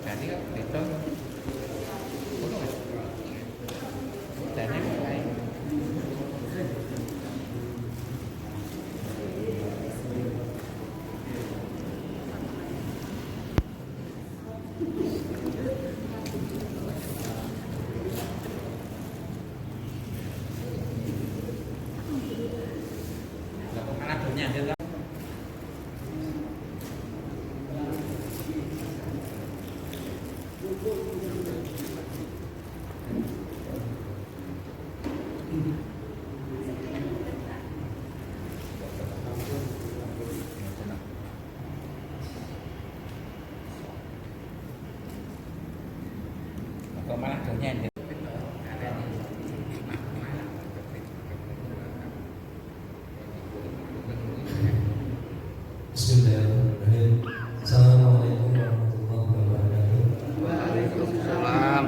Jadi itu dan yang lain. Lakukan adanya adalah malah adanya ada. Bismillahirrahmanirrahim. Assalamualaikum warahmatullahi wabarakatuh. Waalaikumsalam.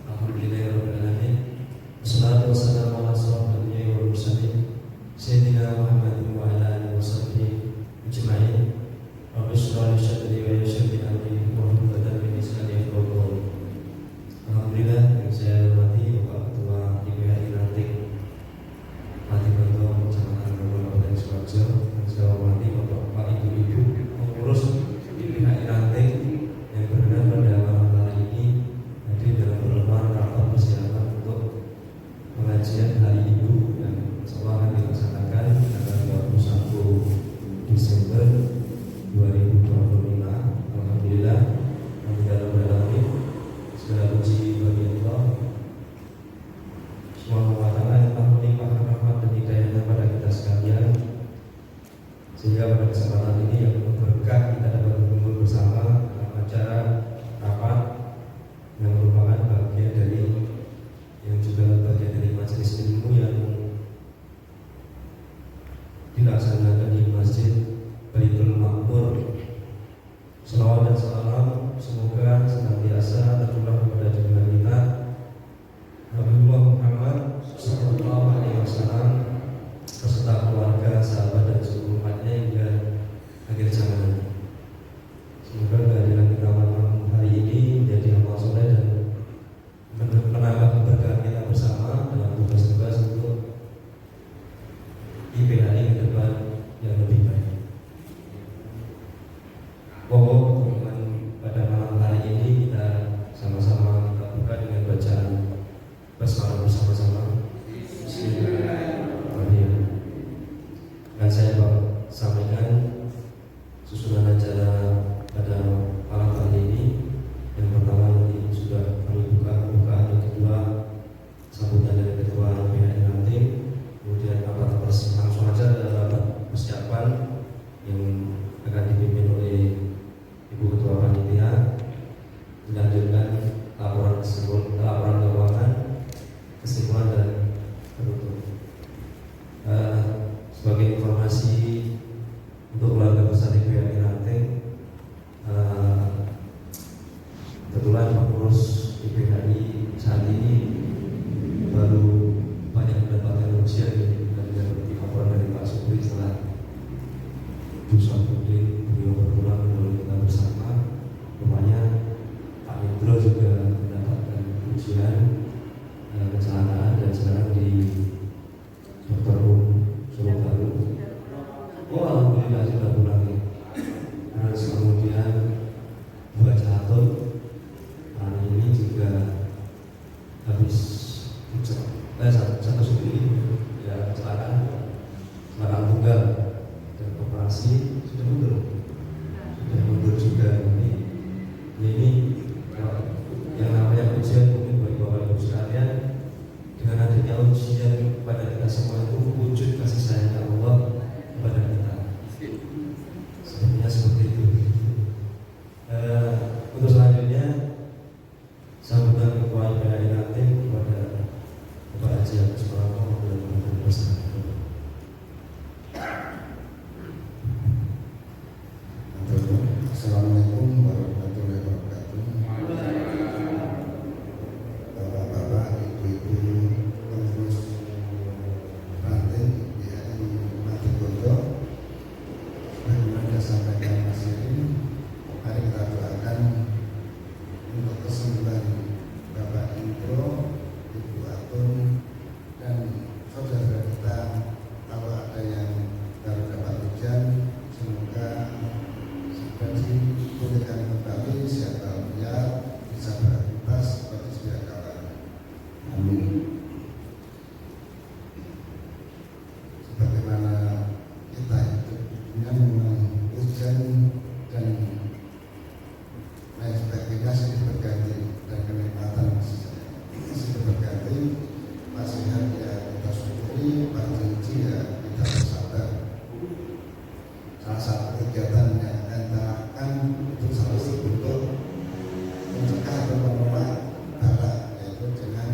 Alhamdulillahirabbil alamin. Wassalatu wassalamu ala asyrofil anbiya'i wal mursalin sayyidina Muhammadin wa ala alihi washabbihi ajma'in. Rabbi shrah li sadri wa yassir li amri wahlul 'uqdatam min lisani yafqahu qawli. dipulihkan kembali siapa melihat bisa beraktivitas seperti sedia kala. Amin. Sebagaimana kita hidup di dunia memang hujan dan lain sebagainya silih berganti dan kenikmatan silih berganti. Masih ya kita syukuri, berjanji ya kita bersabar. Salah satu kegiatan yang akan kita lakukan itu salah satu bentuk mencegah atau menolak bala, yaitu dengan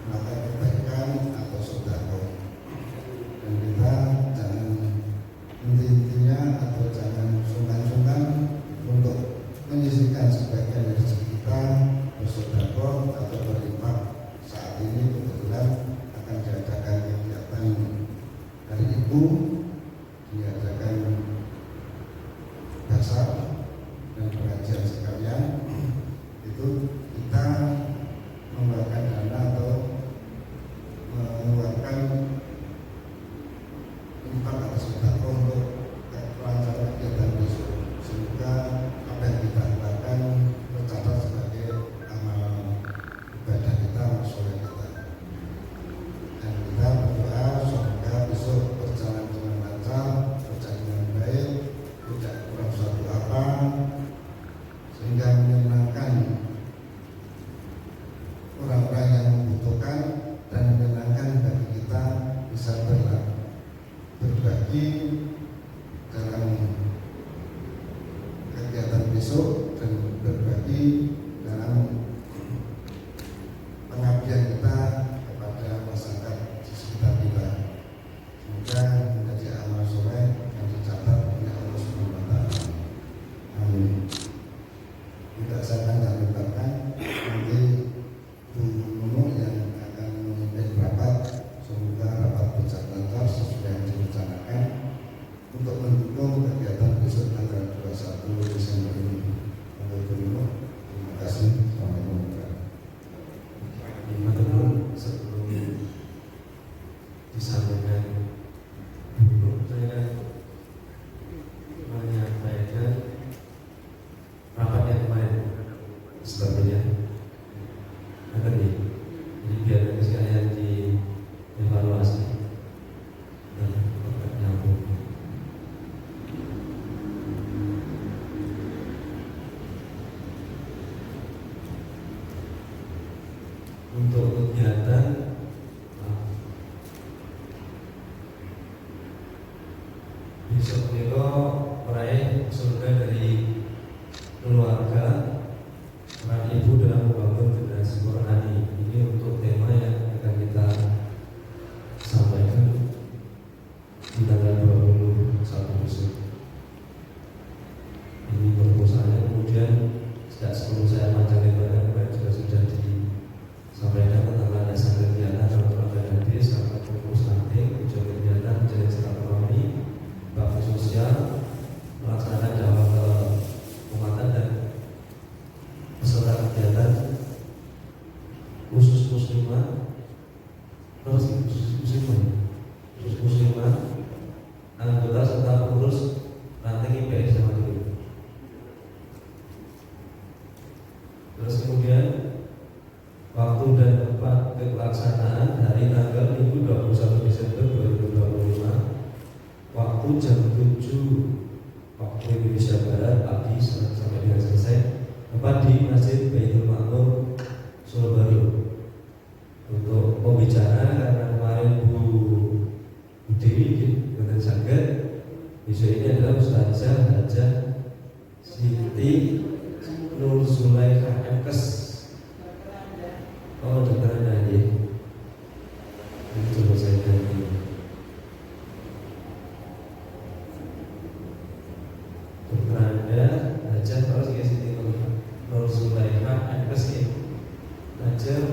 melakukan kebaikan atau sedekah. Dan kita jangan intinya atau jangan sungkan-sungkan untuk menyisihkan sebagian rezeki kita bersedekah atau berinfak. Saat ini kebetulan akan diadakan kegiatan Hari Ibu, diadakan dasar dan pengajian sekalian. Itu kita mengeluarkan dana atau mengeluarkan infak atau sedekah untuk kelancaran kegiatan besok. Semoga apa yang kita lakukan tercatat sebagai amal ibadah kita, masalah kita. Dan kita berdoa semoga besok berjalan dengan lancar, berjalan dengan baik, tidak kurang suatu apa, sehingga menyenangkan orang-orang yang membutuhkan dan menyenangkan bagi kita bisa berbagi dalam kegiatan besok dan berbagi dalam pengabdian kita kepada masyarakat di sekitar kita. Semoga menjadi amal soleh yang dicatat oleh Allah Subhanahu wa Ta'ala. Amin. Tidak saya akan menambahkan nanti Bu Nunung yang akan memimpin rapat. Semoga rapat berjalan lancar sesuai yang direncanakan untuk mendukung kegiatan besok tanggal 21 Desember ini. Untuk Bu Nunung, terima kasih. Assalamualaikum warahmatullahi wabarakatuh. Sebelum disampaikan dulu, saya menyampaikan rapatnya kemarin sebabnya akan nih, jadi biar nanti sekalian dievaluasi dan nyambung. Untuk kegiatan besok itu meraih surga dari keluarga peran ibu dalam membangun generasi Qurani. Ini untuk tema yang akan kita sampaikan di tanggal 21 besok. Ini proposalnya, kemudian sejak sebelum saya baca kemarin juga sudah disampaikan tentang landasan kegiatan dalam hadis, kata fokus nanti, tujuan kegiatan menjadi silaturahmi, bakti sosial, melaksanakan dakwah ke umatan dan peserta kegiatan khusus muslimah, khusus muslimah, anggota serta pengurus ranting IPS sama dulu. Terus kemudian waktu dan tempat pelaksanaan hari tanggal Minggu 21 Desember 2025, waktu jam 7 waktu Indonesia Barat pagi sampai dengan selesai, tempat di Masjid Baitul Ma'mur Solo Baru. Untuk pembicara karena kemarin Bu Dewi dengan Sangat, besok ini adalah Ustazah Hajah Siti Nur Zulaikha MKes. Oh, dokter Anda ya. Ini coba saya ganti. Dokter Anda Hajah terus ya Siti Nur Zulaikha MKes ya. Ajar.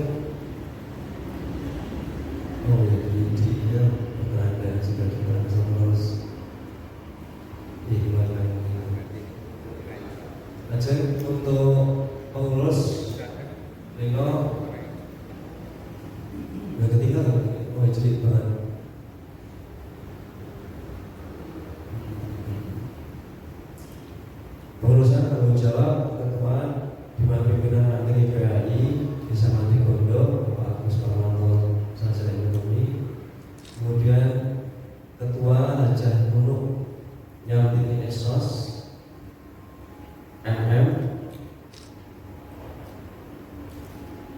Oh ya, dia dokter Anda sudah dengar sama terus. Ajar untuk pengurus Lino yang ketiga mau cerita pengurus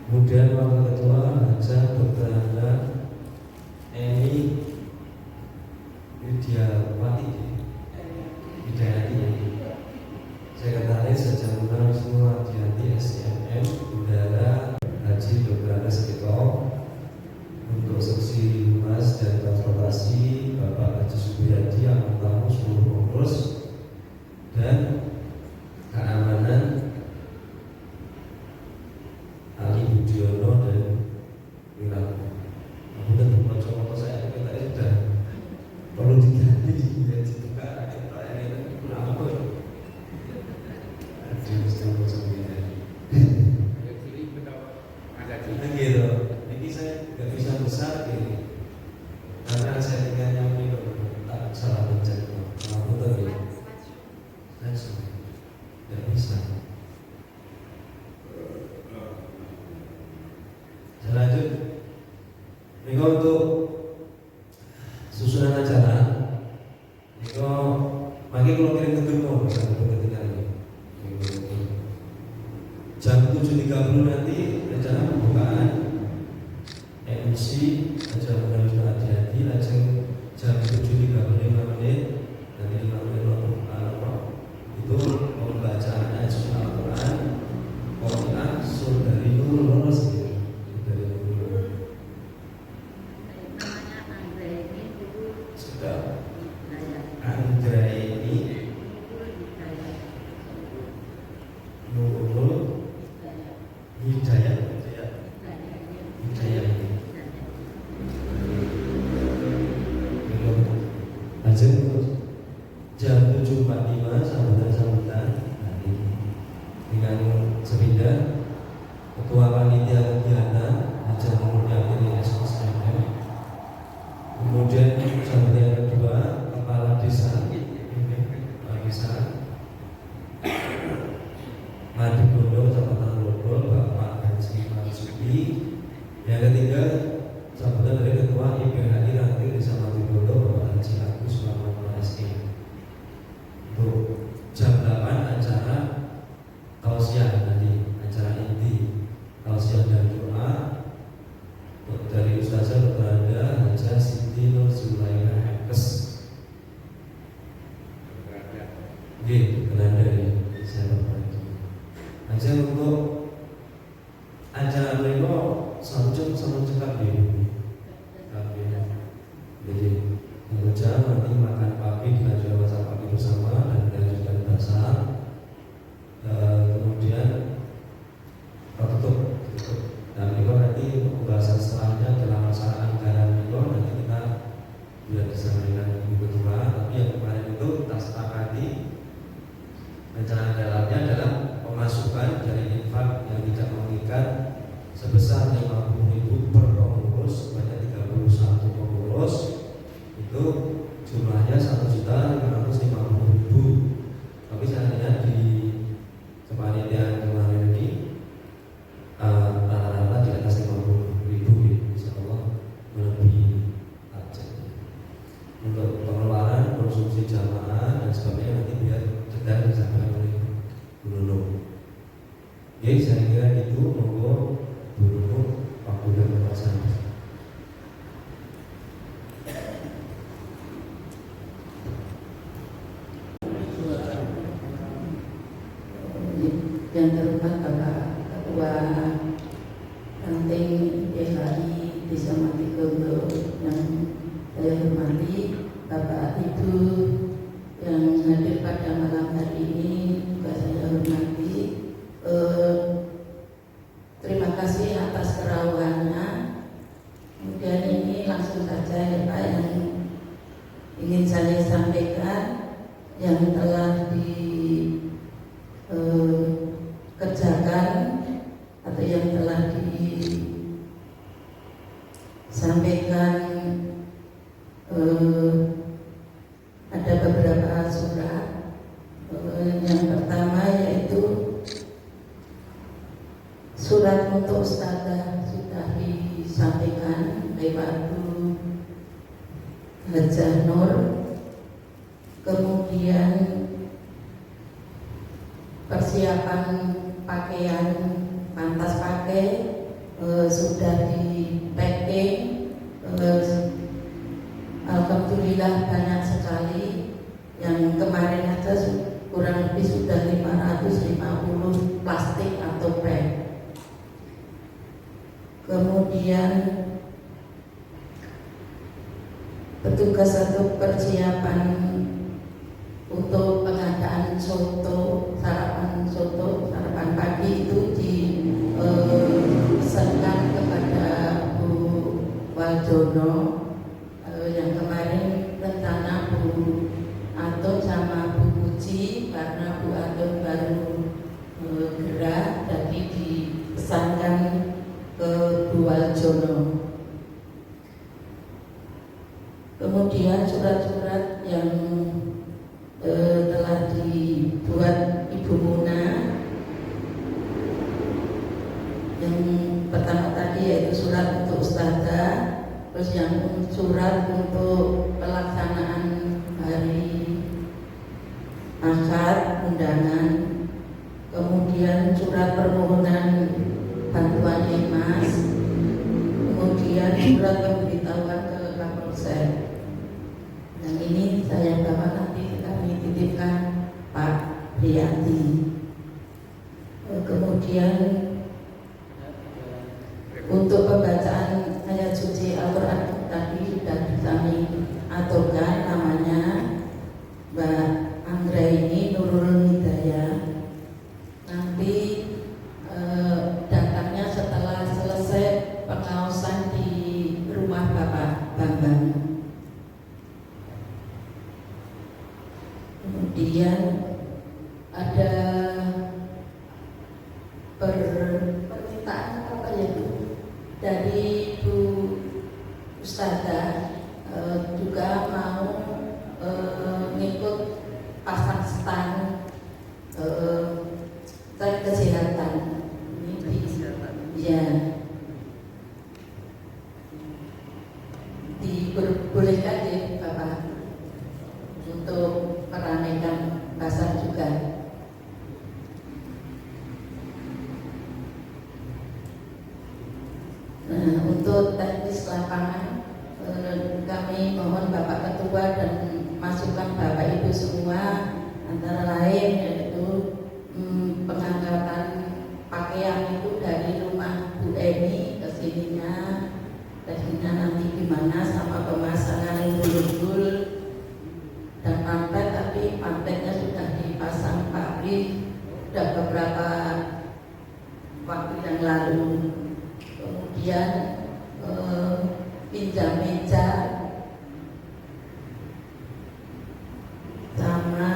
Kemudian wakil ketua Haja Dr. Anda Eni Widyawati Hidayati, Sekretaris Haja Munawar Wisnu Adianti SCMM, Bendara Haji Dr. Anda Sekito. Untuk seksi humas dan transportasi Bapak Haji Subiyadi, anggota seluruh pengurus, dan keamanan Ali Budiono dan Wiranto. Kemudian beberapa saya kita sudah perlu diganti ya, juga kita ini kurang apa ya? Ada mesti semuanya. Gitu. Ini saya nggak bisa besar ini karena saya tinggalnya minum tak salah pencet mau betul ya. Saya nggak bisa. Saya lanjut. Ini untuk susunan acara. Ini pagi kalau kirim ke Gunung misalnya ketika ini. Jam 7.30 nanti rencana pembukaan MC Haja Munawar Wisnu Adianti, lajeng jam 7.35 menit nanti 5 menit itu pembacaan ayat suci Al-Quran Qur'an Saudari Nurul sendiri dari Nurul sudah Anggraini Nurul Hidayat jam 7.45 sambutan dengan sepindah Ketua Panitia Kegiatan Haja Munawar Wisnu SCMM. Kemudian sambutan yang kedua Kepala Desa Madigondo Kecamatan Grogol Bapak Haji Marzuki. Yang ketiga sambutan dari Ketua IPHI Ranting Desa Madigondo Bapak Haji Agus Muhammad SE. Untuk jam 8 acara tausiah nanti, acara inti tausiah dan doa dari Ustazah Dr. Anda Haja Siti Nur Zulaikha Hekes. Gitu, Belanda ya, saya berbagi. Aja untuk acara mereka satu jam cekap ya. Jadi jam nanti makan pagi dilanjutkan masak pagi bersama dan dilanjutkan basah. Kemudian tutup. Dan itu nanti pembahasan setelahnya adalah masalah anggaran itu nanti kita sudah disampaikan minggu kedua. Tapi yang kemarin itu kita sepakati rencana anggarannya adalah pemasukan dari infak yang tidak mengikat sebesar 50.000 per pengurus sebanyak 31 pengurus. Itu jumlahnya 1.550.000. Tapi saya lihat di kepanitiaan kemarin ini rata-rata di atas 50.000, insya Allah melebihi target. Untuk pengeluaran konsumsi jamaah dan sebagainya nanti biar detail disampaikan oleh Bu Nunung. Oke, saya kira itu monggo Bu Nunung waktu dan perasaan. Yang terhormat Bapak Ketua Ranting IPHI Desa Madigondo yang saya hormati, Bapak Ibu yang hadir pada malam hari ini juga saya hormati. Terima kasih atas kerawaannya. Kemudian ini langsung saja ya Pak yang ingin saya sampaikan yang telah kerjakan atau yang telah disampaikan ada beberapa surat. Yang pertama yaitu surat untuk Ustazah sudah disampaikan lewat Hajah Nur. Kemudian persiapan pakaian pantas pakai sudah di packing. Alhamdulillah banyak sekali. Yang kemarin aja kurang lebih sudah 550 plastik atau bag. Kemudian petugas atau persiapan untuk pengadaan sarapan pagi itu dipesankan kepada Bu Waldono. Yang kemarin rencana Bu Atun sama Bu Puji, karena Bu Atun baru gerak, jadi dipesankan ke Bu Waldono. Kemudian surat-surat yang telah dibuat Ibu Muna, yang pertama tadi yaitu surat untuk ustazah, terus yang surat untuk pelaksanaan hari akad undangan, kemudian surat permohonan bantuan emas, kemudian surat pemberitahuan ke Kapolsek. Dan ini saya bawa nanti kami titipkan Pak Priyati. Kemudian untuk pembacaan ayat suci Al-Quran tadi sudah kami aturkan namanya Mbak Anggraini Nurul Hidayah. Nanti datangnya setelah selesai pengaosan di rumah Bapak Bambang. Kemudian ada permintaan apa ya Bu? Dari Bu Ustazah juga mau ngikut pasang stand kesehatan. Ya, diperbolehkan ya Bapak untuk meramaikan pasar juga. Nah, untuk teknis lapangan kami mohon Bapak Ketua dan masukan Bapak Ibu semua, antara lain yaitu pengangkatan pakaian itu dari rumah Bu Eni ke sininya, teknisnya nanti gimana, sama pemasangan bul-bul dan pamplet, tapi pampletnya sudah dipasang pabrik sudah beberapa waktu yang lalu. Kemudian pinjam meja sama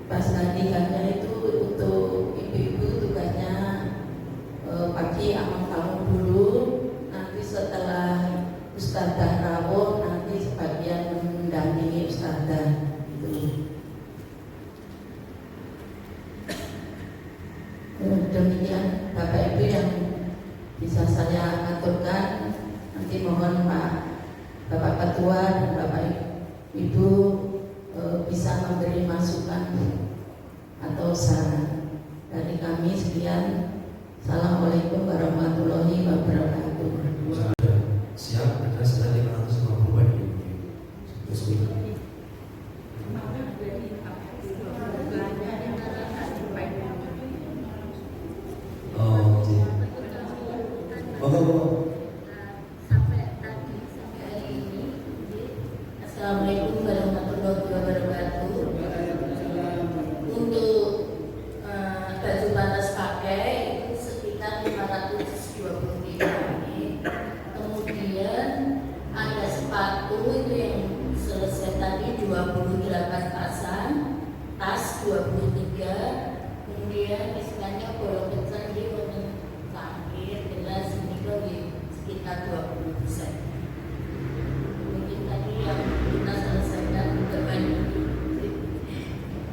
pas nikahnya itu untuk ibu-ibu tugasnya pagi amal kamu dulu, nanti setelah Ustazah rawuh nanti sebagian mendampingi Ustazah itu. Demikian Bapak Ibu yang bisa saya aturkan. Nanti mohon Bapak Ketua dan Bapak Ibu bisa memberi masukan atau saran. Dari kami sekian. Assalamualaikum warahmatullahi wabarakatuh. Siap, ada sekitar 550 bagi Assalamualaikum warahmatullahi wabarakatuh. Untuk baju panas pakai itu sekitar 523 ini. Kemudian ada sepatu itu yang selesai tadi 28 pasang, tas 23. Kemudian istilahnya bolong besar di terakhir jelas ini di sekitar 20%. Mungkin tadi yang kita selesaikan beban ini.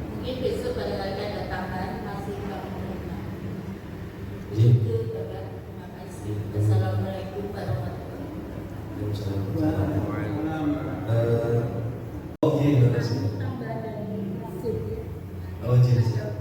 Mungkin besok barangkali ada tambahan masih kami terima. Itu Bapak, terima kasih. Assalamualaikum warahmatullahi wabarakatuh. Oke, terima kasih. Tambahan dari Oh, siap.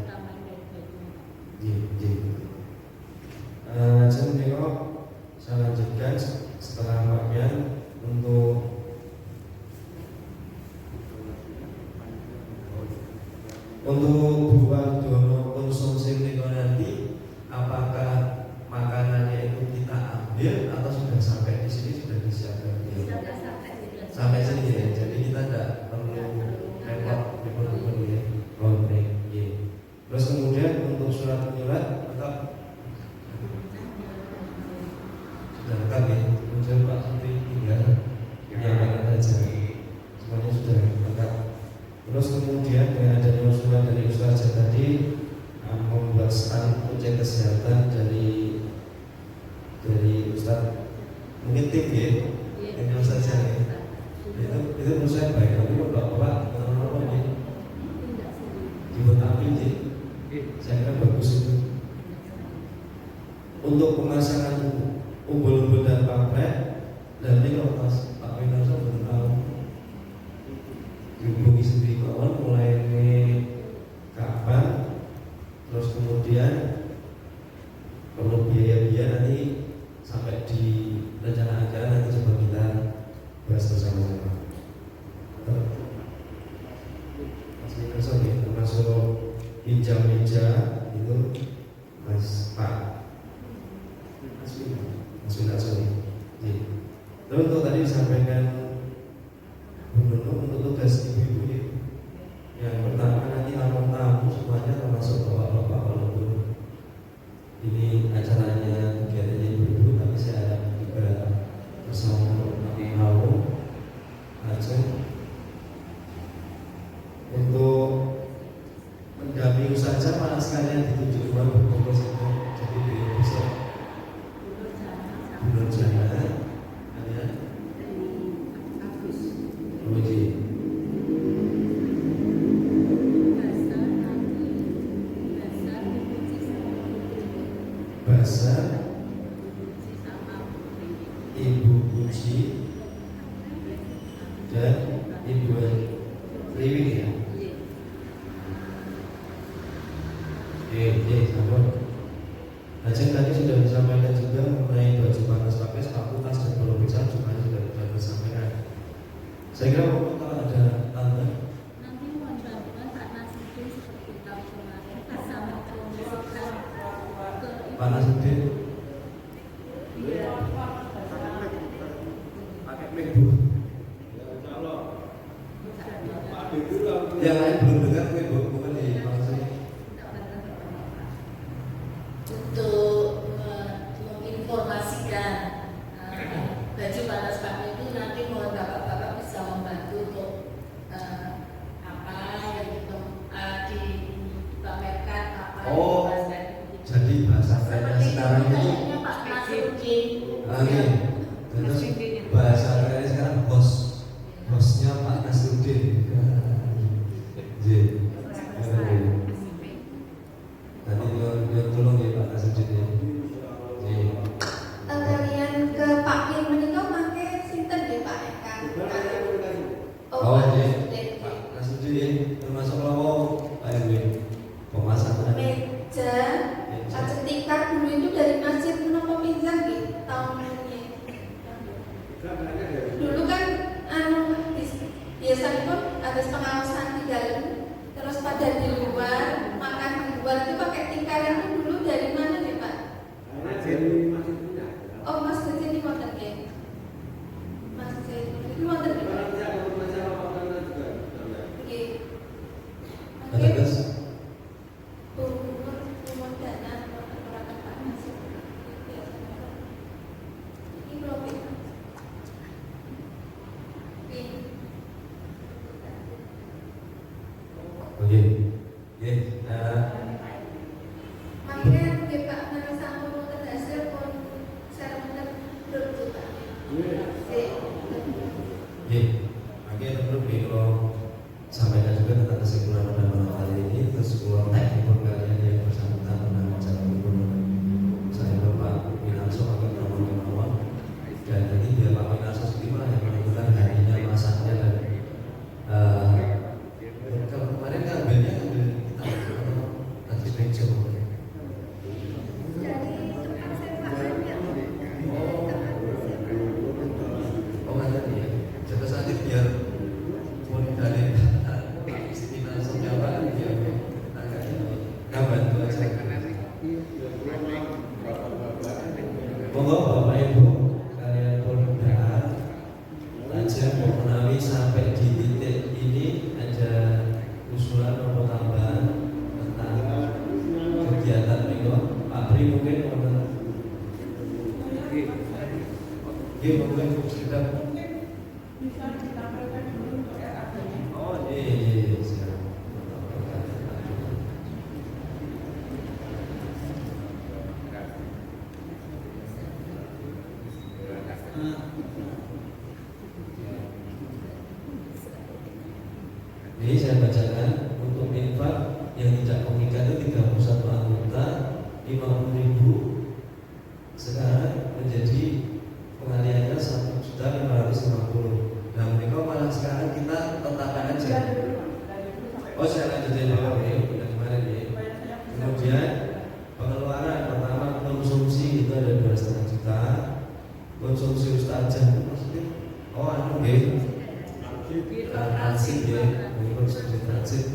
Untuk buah dono konsumsi niku nanti, apakah makanannya itu kita ambil atau sudah sampai di sini sudah disiapkan? Sampai sini ya. Jadi kita tidak perlu repot dulu ya. Oke. Terus kemudian untuk surat menyurat tetap sudah lengkap ya. Kemudian Pak Sutri tinggal menyampaikan saja. Semuanya sudah lengkap. Terus kemudian dengan adanya usulan dari Ustaz tadi membuat stand untuk cek kesehatan dari Ustaz, mungkin tim ya, tim Ustaz ya. Itu menurut saya baik. Tapi bapak apa ya? Dibuat api sih. Saya kira bagus itu. Untuk pemasangan umbul-umbul dan pamflet, dan ini kalau Pak Winarso belum tahu dihubungi sendiri kawan mulai kapan, terus kemudian perlu biaya nanti sampai di rencana acara nanti coba kita bahas bersama-sama. Mas Winarso ya, termasuk pinjam meja itu Mas Pak Mas Winarso ya. Lalu untuk tadi disampaikan untuk tugas ibu-ibu ya. Yang pertama nanti tamu semuanya termasuk bapak-bapak, walaupun ini acaranya kegiatannya ibu-ibu, tapi saya harap juga bersama mau aja untuk mendampingi saja mana sekalian ditunjuk dua berkumpul saja. Jadi beliau bisa berencana hanya bahasa Ibu Puji dan Ibu Liwi ya. Sama. Ajeng tadi sudah disampaikan juga mengenai baju panas pakai fakultas dan belum bisa juga sudah disampaikan. Saya kira kalau ada tambahan nanti mohon bantuan Pak Nasruddin seperti tahun kemarin bersama promosikan ke Pak Nasruddin pakai mic Bu. Yang lain belum dengar mic Bu, bukan di maksudnya. Untuk menginformasikan baju panas pakai itu nanti mohon bapak-bapak bisa membantu untuk apa yang dipamerkan apa yang Oh, dipaskan. jadi bahasa keren sekarang itu Kayaknya Pak Nasruddin. terus bahasa keren sekarang bosnya Pak Nasruddin. Nanti tolong ya Pak Nasruddin ya. kalian ke Pak Pin menikah pakai sinten deh Pak Eka. Oh, Pak iya. Nasruddin. Pak Nasruddin ya, termasuk lawang Pak RW pemasangan Meja ketika dulu itu dari Masjid Menopo Pinjang gitu tahun ini. Dulu kan biasanya pun habis pengawasan di dalam, terus pada di luar makan di luar itu pakai tikaran itu dulu dari mana nih Pak? Oh Masjid ini modern ya. Masjid ini modern ya Pak. Oke. ada gas. Umur dana peralatan panas. Ini belum itu. Oke. Makanya di Pak Narasa mau terhasil pun saya benar berjuta. Akhirnya perlu kalau sampaikan juga tentang kesimpulan pada malam hari ini, terus ulang teknik kalian yang bersangkutan tentang acara hubungan saya Bapak Winarso akan melawan dan nanti dia Pak Winarso sendiri yang menentukan harinya, masaknya dan kalau kemarin kan ambilnya kita Monggo Bapak Ibu kalian pun Lajeng menawi sampai di titik ini ada usulan atau tambahan tentang kegiatan minggu Pak Pri mungkin mungkin kita siap. Ini saya bacakan untuk infak yang tidak mengikat itu 31 anggota 50.000 sekarang menjadi pengaliannya 1.550.000. Nah mereka malah sekarang kita tetapkan aja. Oh saya lanjutin dulu ya, udah kemarin ya. Kemudian pengeluaran pertama konsumsi itu ada 2,5 juta. Konsumsi ustazah itu maksudnya transit ya, konsumsi transit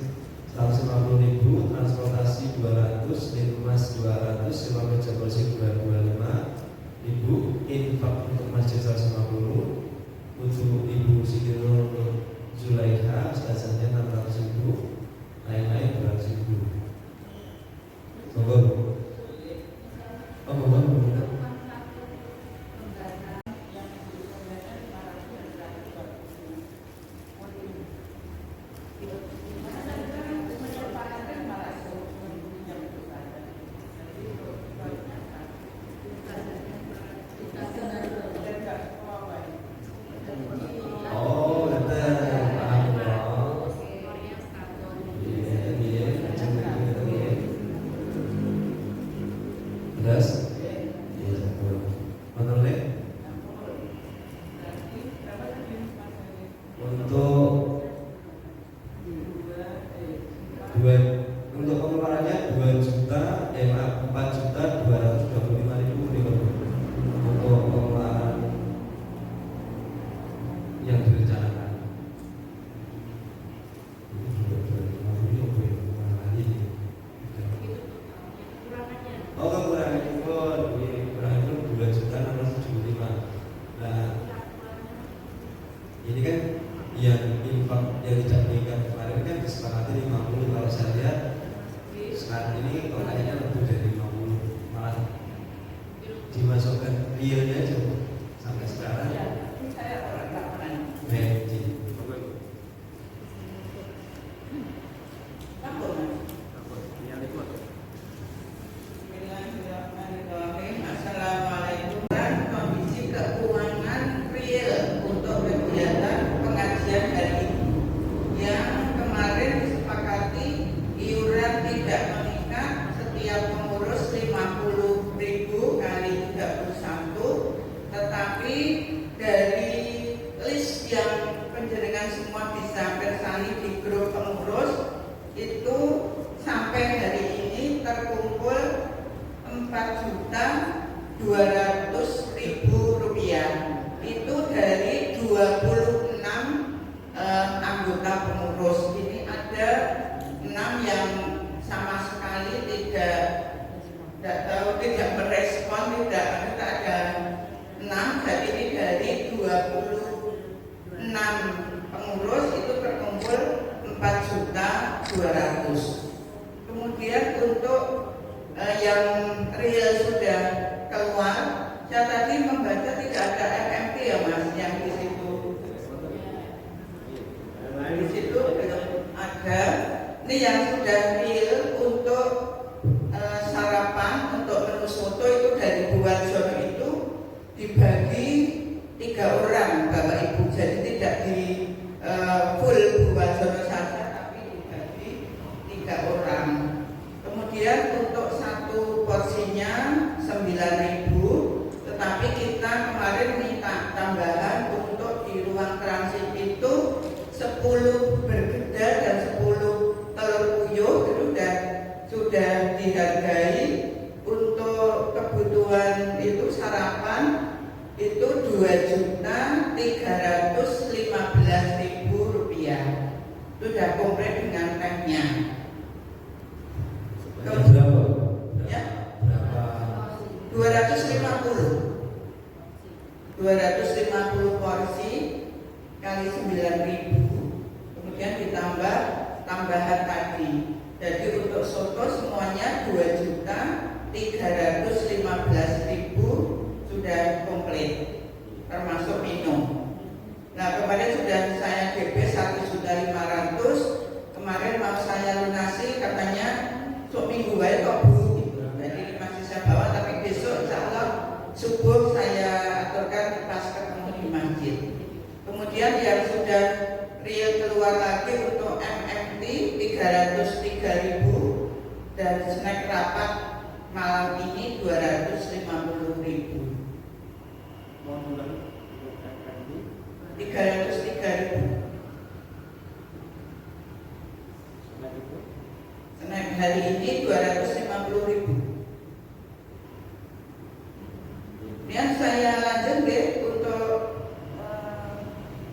150.000, transportasi 200, emas 200, sewa meja kursi 225.000, infak untuk masjid 150, untuk Ibu Siti Nur Zulaiha ustazahnya 600.000, lain-lain 200.000. Monggo. Untuk pengeluarannya 4.225.000 untuk pengeluaran yang direncanakan. Oh kekurangan itu 2.675.000. Nah ini kan yang infak yang tidak mengikat kemarin kan disepakati 50. Kalau saya lihat sekarang ini kayaknya lebih dari 50, malah dimasukkan realnya aja sampai sekarang. Assalamualaikum. Kondisi keuangan real untuk kegiatan pengajian hari ini yang kemarin disepakati iuran tidak mengikat setiap pengurus 50.000 kali 31, tetapi dari list yang penjaringan semua bisa bersani di grup pengurus itu sampai hari ini terkumpul 4.200.000 rupiah. Itu dari 26 anggota pengurus. Ini ada 6 yang sama sekali tidak merespon, tidak ada 6. Jadi ini dari 26 pengurus itu terkumpul 4.200.000. Kemudian untuk yang real sudah keluar, saya tadi membaca tidak ada MMT ya Mas, yang di situ. Di situ belum ada. Ini yang sudah real untuk sarapan, untuk menu soto itu dari Bu Warjono itu dibagi 3 orang Bapak Ibu. Jadi tidak di full Bu Warjono saja, tapi dibagi 3 orang. Kemudian untuk satu porsinya 9.000, tetapi kita kemarin minta tambahan untuk di ruang transit itu 10 bergedel dan 10 telur puyuh itu sudah dihargai. Untuk kebutuhan itu sarapan itu 2.315.000 rupiah. Sudah komplit dengan tehnya. Berapa? Ya? Berapa? 250. tambahan tadi. Jadi untuk soto semuanya 2.315.000 sudah komplit, termasuk minum. Nah kemarin sudah saya DP 1.500.000, kemarin mau saya lunasi katanya sok minggu baik kok Bu. Jadi ini masih saya bawa, tapi besok insya Allah subuh saya aturkan pas ketemu di masjid. Kemudian yang sudah real keluar lagi untuk MMT 303.000 dan snack rapat malam ini 250.000. 303.000. Snack hari ini 250.000. Kemudian saya lanjut deh untuk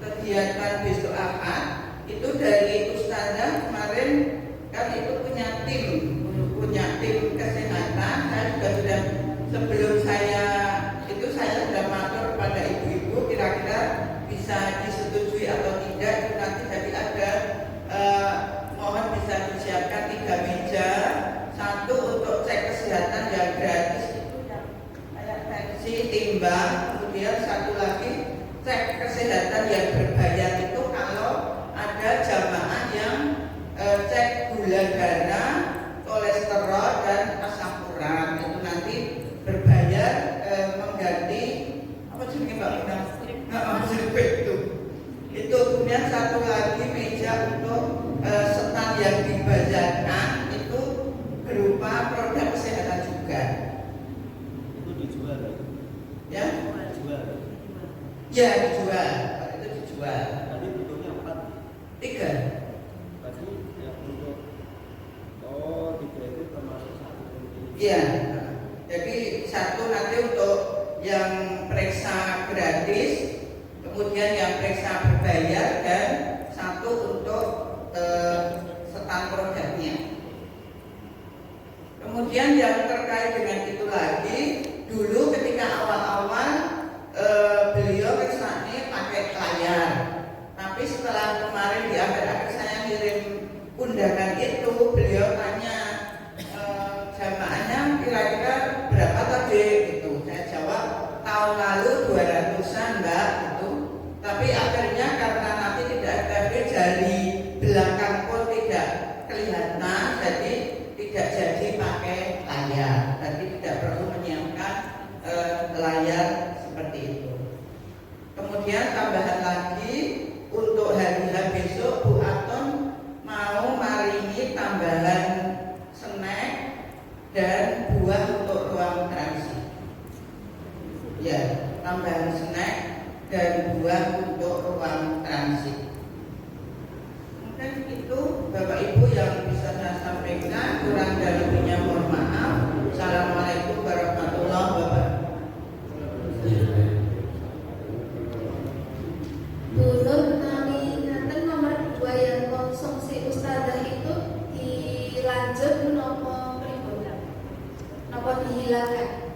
kegiatan besok Ahad. Itu dari Ustazah kemarin kan itu punya tim kesehatan. Saya juga sudah sebelum saya sudah matur kepada ibu-ibu kira-kira bisa disetujui atau tidak. Itu nanti jadi ada mohon bisa disiapkan 3 meja, satu untuk cek kesehatan yang gratis itu yang kayak tensi, timbang, kemudian satu lagi cek kesehatan yang berbayar itu kalau ada jamaah yang cek gula darah, kolesterol dan asam urat itu nanti berbayar mengganti apa jenis Mbak Ina? Itu kemudian satu lagi meja untuk stand yang dibajakan itu berupa produk kesehatan juga. Itu dijual. Ya? Dijual. Ya dijual. Itu dijual. Tadi bentuknya 4. 3. Tadi yang untuk 3 itu termasuk 1. Iya. Jadi satu nanti untuk yang periksa gratis, kemudian yang periksa berbayar, dan satu untuk stand produknya. Kemudian yang terkait dengan itu lagi, dulu ketika awal-awal beliau kesannya pakai layar, tapi setelah kemarin di akhir-akhir saya ngirim undangan itu, beliau tanya jamaahnya kira-kira berapa tadi gitu. Saya jawab tahun lalu 200-an Mbak gitu. Tapi akhirnya karena nanti tidak ada jari belakang pun tidak kelihatan, jadi tidak jadi pakai layar. Jadi tidak perlu menyiapkan layar seperti itu. Kemudian tambahan lagi untuk hari besok Bu Aton mau maringi tambahan snack dan buah untuk ruang transit. Ya, tambahan snack dan buah untuk ruang transit. Mungkin itu Bapak Ibu yang bisa saya sampaikan. Kurang dan lebihnya mohon maaf. Assalamualaikum warahmatullahi wabarakatuh. Bu Nur, kami ngaten nomor 2 yang konsumsi Ustazah itu dilanjut nopo pripun? Nopo dihilangkan?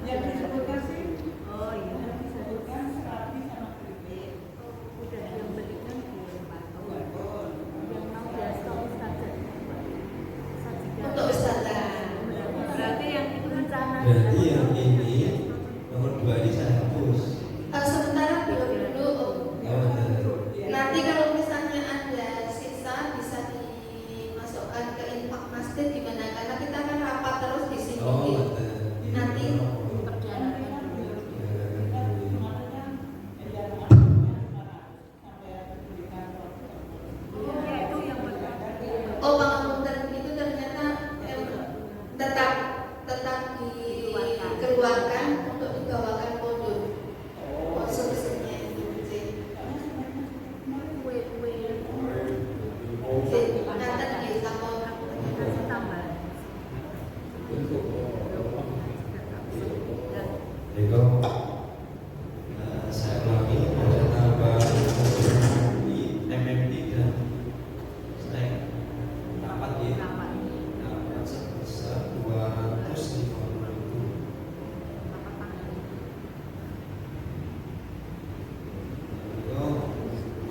Yang disebutkan sih, oh iya, yang disebutkan Serabi sama Kripik. Udah yang belikan belum tahun. Yang 16 tahun saja. Untuk Ustazah. Berarti yang itu rencana. Berarti yang ini nomor 2 ini saya hapus. Sementara belum dulu. Oh, Nanti kalau misalnya ada sisa bisa dimasukkan ke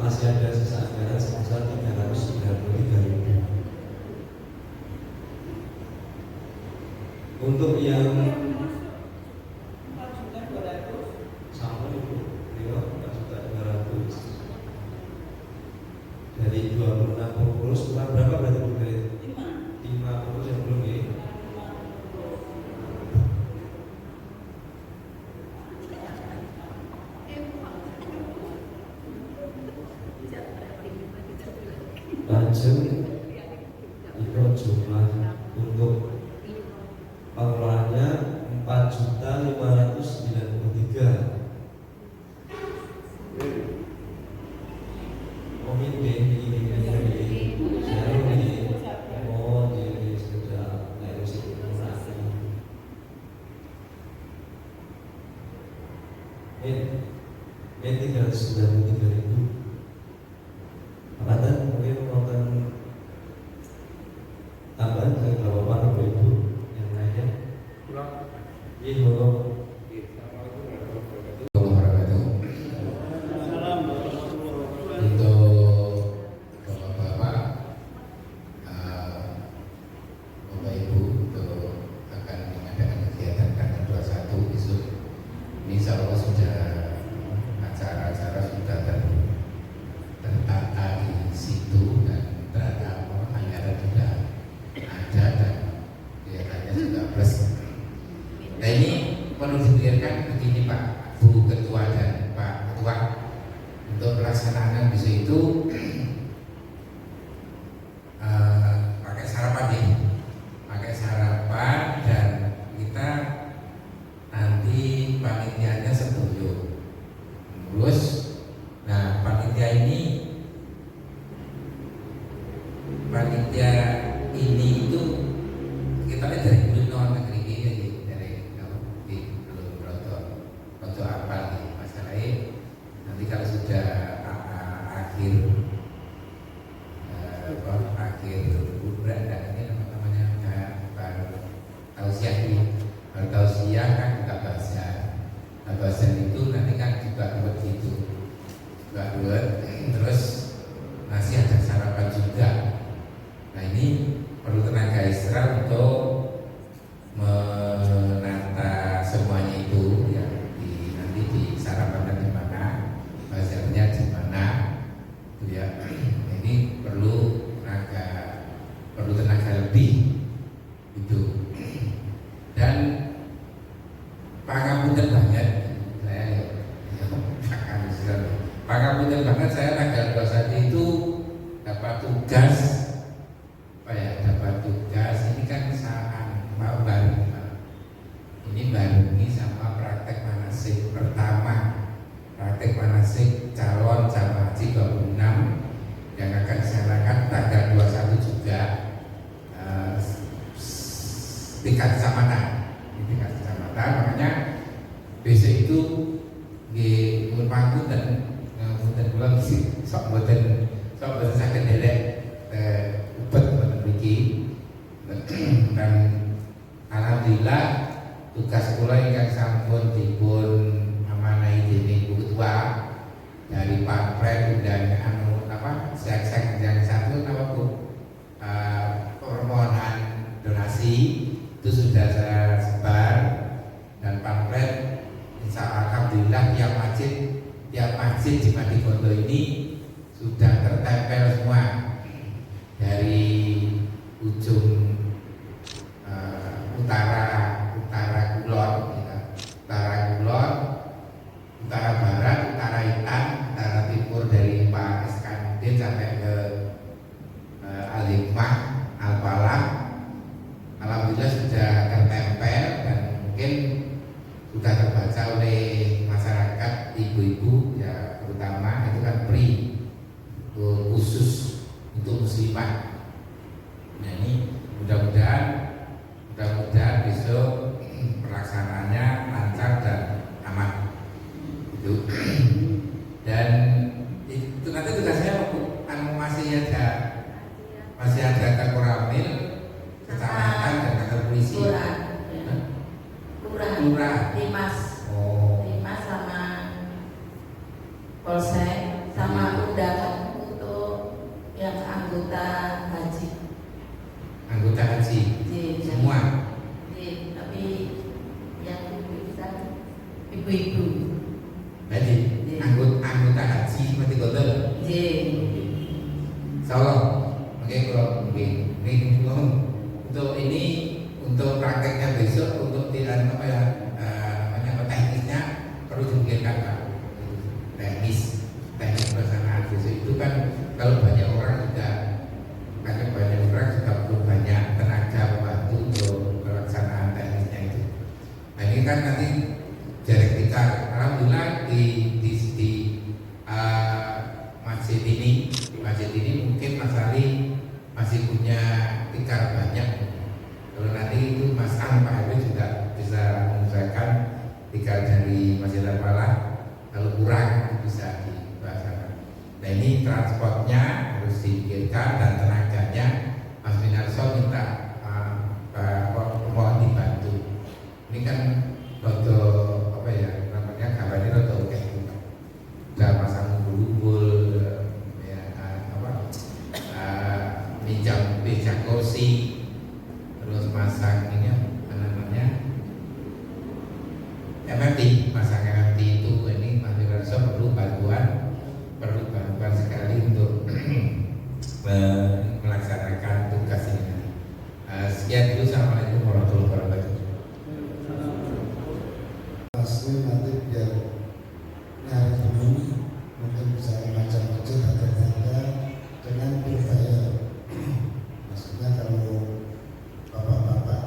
masih ada sisa anggaran sebesar 393.000. Untuk yang sama itu, beliau 4.200.000 dari 26 pengurus, kurang berapa berarti Bu? 5 pengurus yang belum ya? Lajeng itu jumlah untuk pengelolaannya 4.593.000. Komite ini sudah negosi ini 393.000. Apakah mungkin melakukan tambahan dari Bapak Ibu yang lainnya? Iya, Bapak. sama undangan untuk yang anggota haji. Anggota haji semua. Tapi yang ibu-ibu. Jadi anggota haji mati kotor. Salam. Oke, kalau mungkin untuk ini untuk prakteknya besok untuk tidak apa ya namanya teknisnya perlu dipikirkan Pak. Teknis pelaksanaan besok itu kan kalau banyak orang juga perlu banyak tenaga membantu untuk pelaksanaan teknisnya itu. Nah ini kan nanti dialektika. Alhamdulillah di masjid ini mungkin Mas Ali masih punya tikar banyak. Kalau nanti itu Mas Ang Pak Heru juga bisa mengusahakan tikar dari Masjid Al-Falah. Kalau kurang bisa dibahas. Nah ini transportnya harus dipikirkan dan tenaganya Mas Minarso minta mohon dibantu. Ini kan rodo apa ya namanya gambarnya rodo kayak gitu. Udah pasang bulu-bulu minjam beca kursi, terus masang ini apa namanya MMT, masang MMT itu ini Mas Wirarso perlu bantuan sekali untuk melaksanakan tugas ini. Sekian dulu, assalamualaikum warahmatullahi wabarakatuh. Pasti nanti biar nyari dulu mungkin bisa macam kecil atau tanda dengan berbayar. Maksudnya kalau bapak-bapak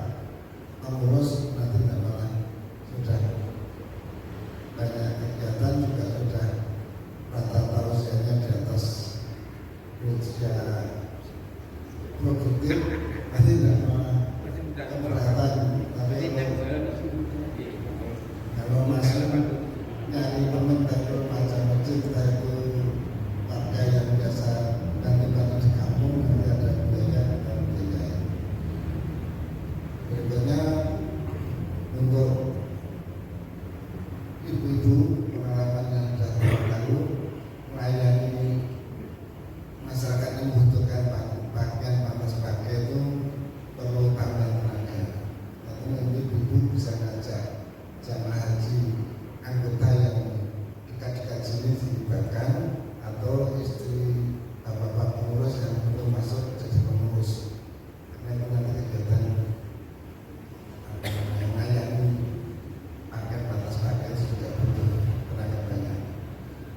mengurus nanti tidak malah sudah banyak kegiatan juga sudah rata-rata usianya di atas usia produktif, nanti tidak malah keberatan. Tapi kalau masih nyari teman dari macam kecil kita itu warga yang biasa nanti bantu di kampung nanti ada biaya dan biaya. Berikutnya untuk ibu-ibu pengalaman yang sudah lalu melayani masyarakat yang membutuhkan pakaian panas pakai itu perlu tambah tenaga. Nanti ibu-ibu bisa ngajak jamaah haji anggota yang dekat-dekat sini dilibatkan atau istri bapak-bapak pengurus yang belum masuk jadi pengurus. Karena itu nanti kegiatan melayani paket batas paket juga butuh tenaga banyak.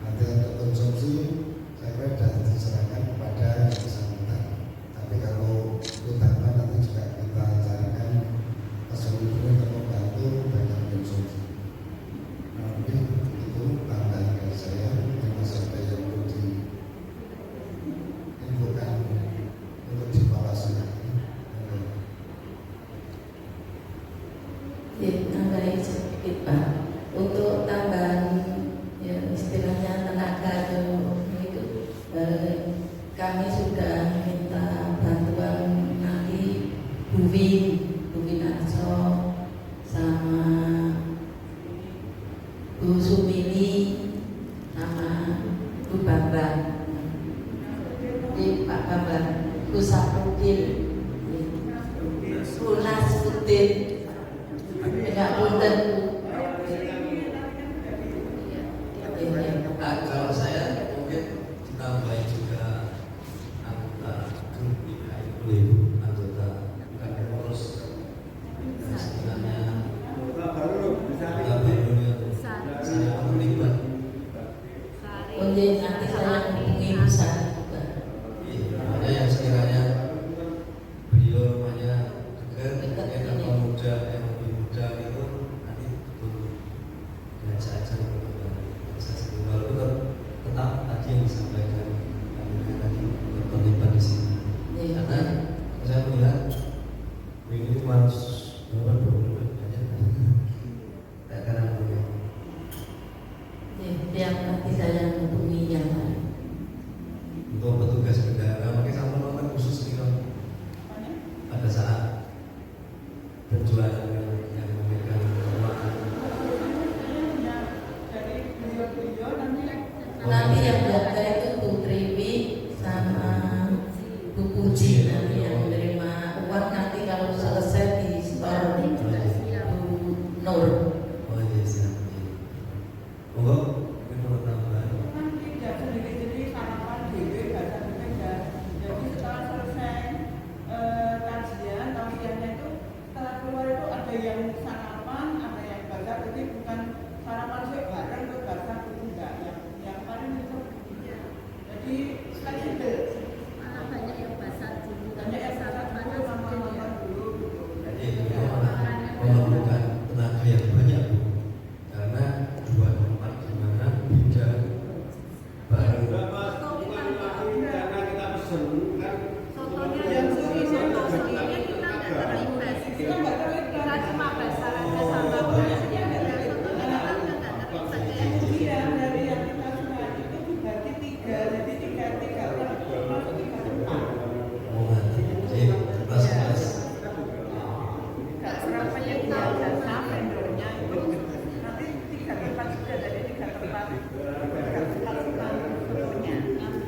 Nanti untuk konsumsi saya kira sudah diserahkan kepada yang bersangkutan. Tapi kalau utama nanti juga kita carikan keseluruhan untuk membantu banyak konsumsi. Nanti itu tambahan dari saya yang masih ada yang perlu diinfokan untuk dibawaskan. Nambahin sedikit Pak, untuk tambahan ya, istilahnya tenaga itu kami sudah minta bantuan nanti Bu Winarso sama Bu Sumini sama Bu Bambang, Pak Bambang, Bu Saprudin, Bu Nasruddin, enggak punten. Kalau saya mungkin tambahin juga anggota grup ibu-ibu, anggota bukan pengurus, istilahnya anggota baru yang saya terlibat. Nanti saya hubungi Bu Sari juga. Ada yang sekiranya beliau rumahnya dekat, mungkin apa muda yang lebih muda itu nanti betul diajak aja walaupun tetap tadi yang disampaikan tadi terlibat di sini. Karena saya melihat ini harus berapa 20 menit aja. Tak karena Yang nanti saya hubungi yang lain. Puji nanti yang menerima uang nanti kalau selesai di store Nur. Oh iya siap. Monggo, mungkin mau tambahan. Kan tidak sendiri-sendiri sarapan dewe bahasa bekerja. Jadi setelah selesai kajian tausiahnya itu setelah keluar itu ada yang sarapan, ada yang baca. Jadi bukan sarapan bareng ke bahasa enggak. Yang paling itu. Jadi fleksibel. Malah banyak yang basah dulu, Banyak yang sarapan sama-sama dulu. Jadi memerlukan tenaga yang banyak Bu, karena dua tempat di mana beda bareng. Contohnya yang soto sendiri kita nggak terinvest, kita cuma basah aja sama belasnya, dan sotonya kita nggak terinvest ya. Iya, dari yang kita sudah itu dibagi 3, jadi 3 orang masuk 3 tempat. Oh nanti, jadi kelas-kelas. Nggak berapa yang tahu jasa vendornya itu nanti 3 tempat sudah dari 3 tempat. 3 tempat semuanya.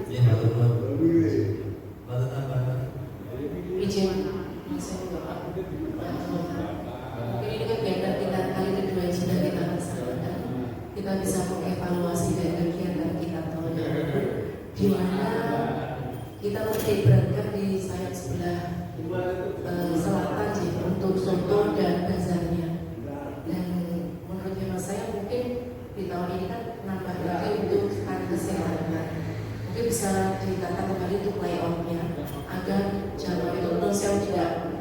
Ini teman-teman, pada tambahan. Izin saya doa. Mungkin ini kegiatan kita kali kedua yang sudah kita laksanakan. Kita bisa mengevaluasi dari kegiatan kita tahun yang lalu, di mana kita lebih berangkat di sayap sebelah selatan sih untuk soto dan bazarnya. Dan menurut hemat saya mungkin di tahun ini kan nambah lagi untuk hari kesehatan. Mungkin bisa ditata kembali untuk layoutnya agar jamaah itu saya tidak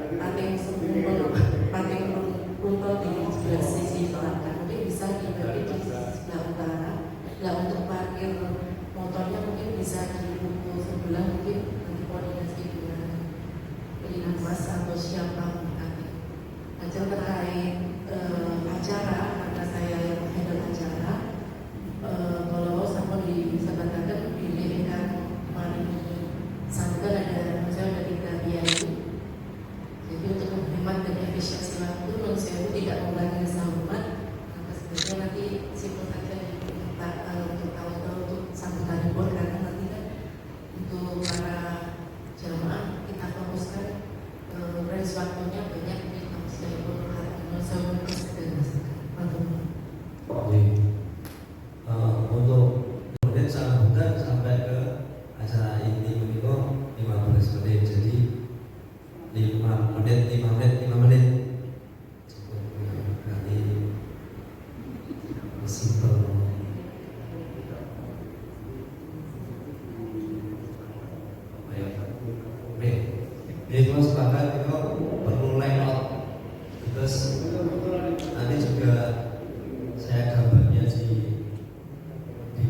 pating rumpel di sebelah sisi selatan. Mungkin bisa dibagi di sebelah utara. Nah untuk parkir motornya mungkin bisa di pukul sebelah, mungkin nanti koordinasi dengan Mas atau siapa nanti. Ajar terkait acara, karena saya yang handle acara. Kalau sama bisa katakan dilihatkan kemarin sampai ada misalnya dari KPI. Jadi untuk menghemat dan efisiensi waktu, menurut saya tidak mengurangi sambutan. Maka sebenarnya nanti simpel saja diminta untuk tahu untuk sambutan libur, karena nanti kan untuk para jamaah kita fokuskan range waktunya banyak di tausiah libur saya presiden. Untuk kemudian sambutan sampai ke acara inti meniko 15 menit, jadi 5 menit cukup kali simpel. Oke, jadi kalau sepakat itu perlu layout, terus nanti juga saya gambarnya di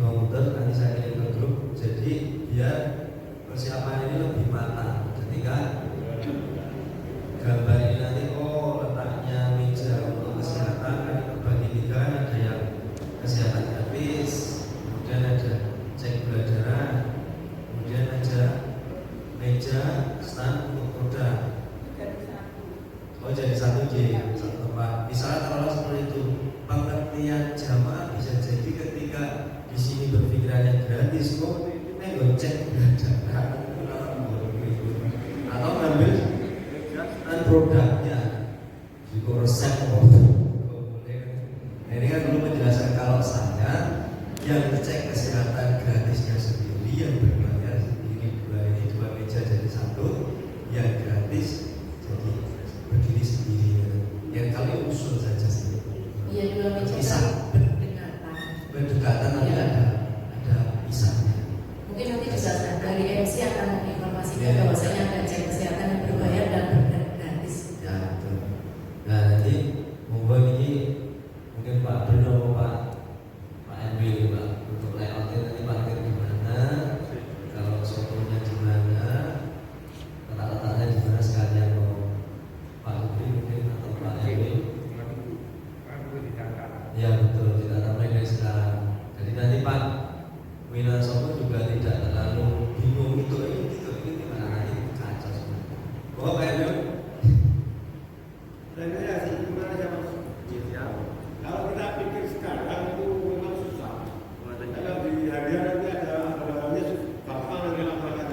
komputer, nanti saya kirim ke grup, jadi biar persiapan ini lebih matang. Ketika gambar ini nanti letaknya meja untuk kesehatan kan terbagi 3, ada yang kesehatan gratis, kemudian ada cek gula darah, kemudian ada meja stand untuk produk. Oh jadi satu tempat. Misalnya kalau seperti itu, pengertian jamaah bisa jadi ketika di sini berpikirannya gratis kok, cek gula darah atau ngambil produknya, juga resep ini kan belum menjelaskan. Kalau saya yang cek kesehatan gratisnya sendiri, yang berbayar sendiri, dua meja jadi satu, yang gratis jadi berdiri sendiri. Yang kali usul saja sendiri. Iya, 2 meja Bisa berdekatan nanti ada pisahnya. Mungkin nanti juga dari MC akan menginformasikan bahwasanya ada cek kesehatan yang berbayar dan gratis. Ya betul. Nah nanti monggo ini mungkin Pak Bruno, Pak Emil, Pak, untuk layoutnya nanti parkir di mana, kalau sotonya di mana, letak-letaknya di mana sekalian mau Pak Ubri mungkin atau Pak Emil. Ya betul, tidak sampai dari sekarang. Jadi nanti Pak Winarsono juga tidak terlalu bingung itu gimana, nanti kacau semua. Oh Pak Emil. Kalau kita pikir sekarang itu memang susah. Kalau di hadiah nanti ada barangnya gampang nanti lakukan.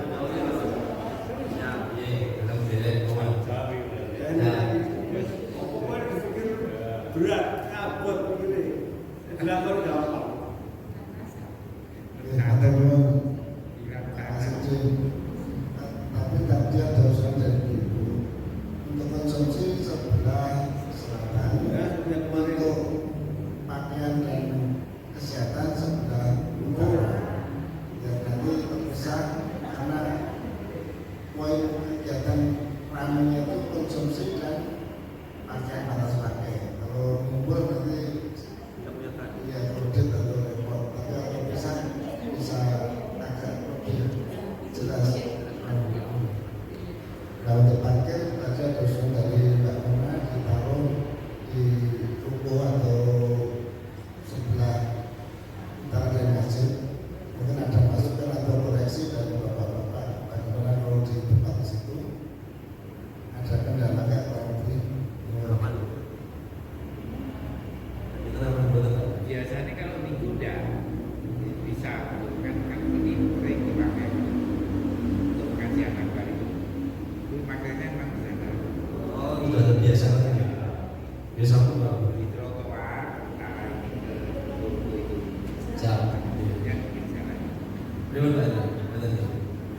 Terima kasih.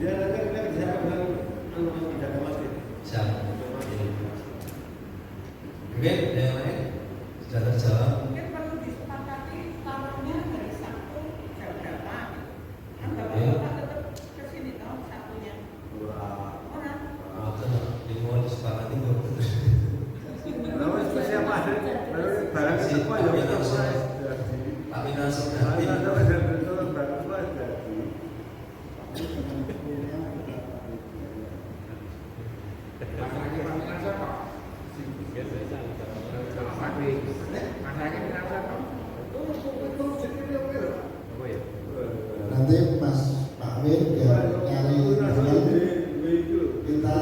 Dia nanti kita bisa dengan menjaga masjid. Siap. Oke, yang lain sudah terjawab. Mungkin perlu disepakati taruhnya dari Sabtu jam berapa? Kan Oke. bapak tetap kesini tahu Sabtunya. Orang. Oh, tenang. Di bawah disepakati kok. Lalu siapa? Lalu barang semua ya kita Tapi langsung nanti. Nanti Mas Pak Win biar nyari dengan kita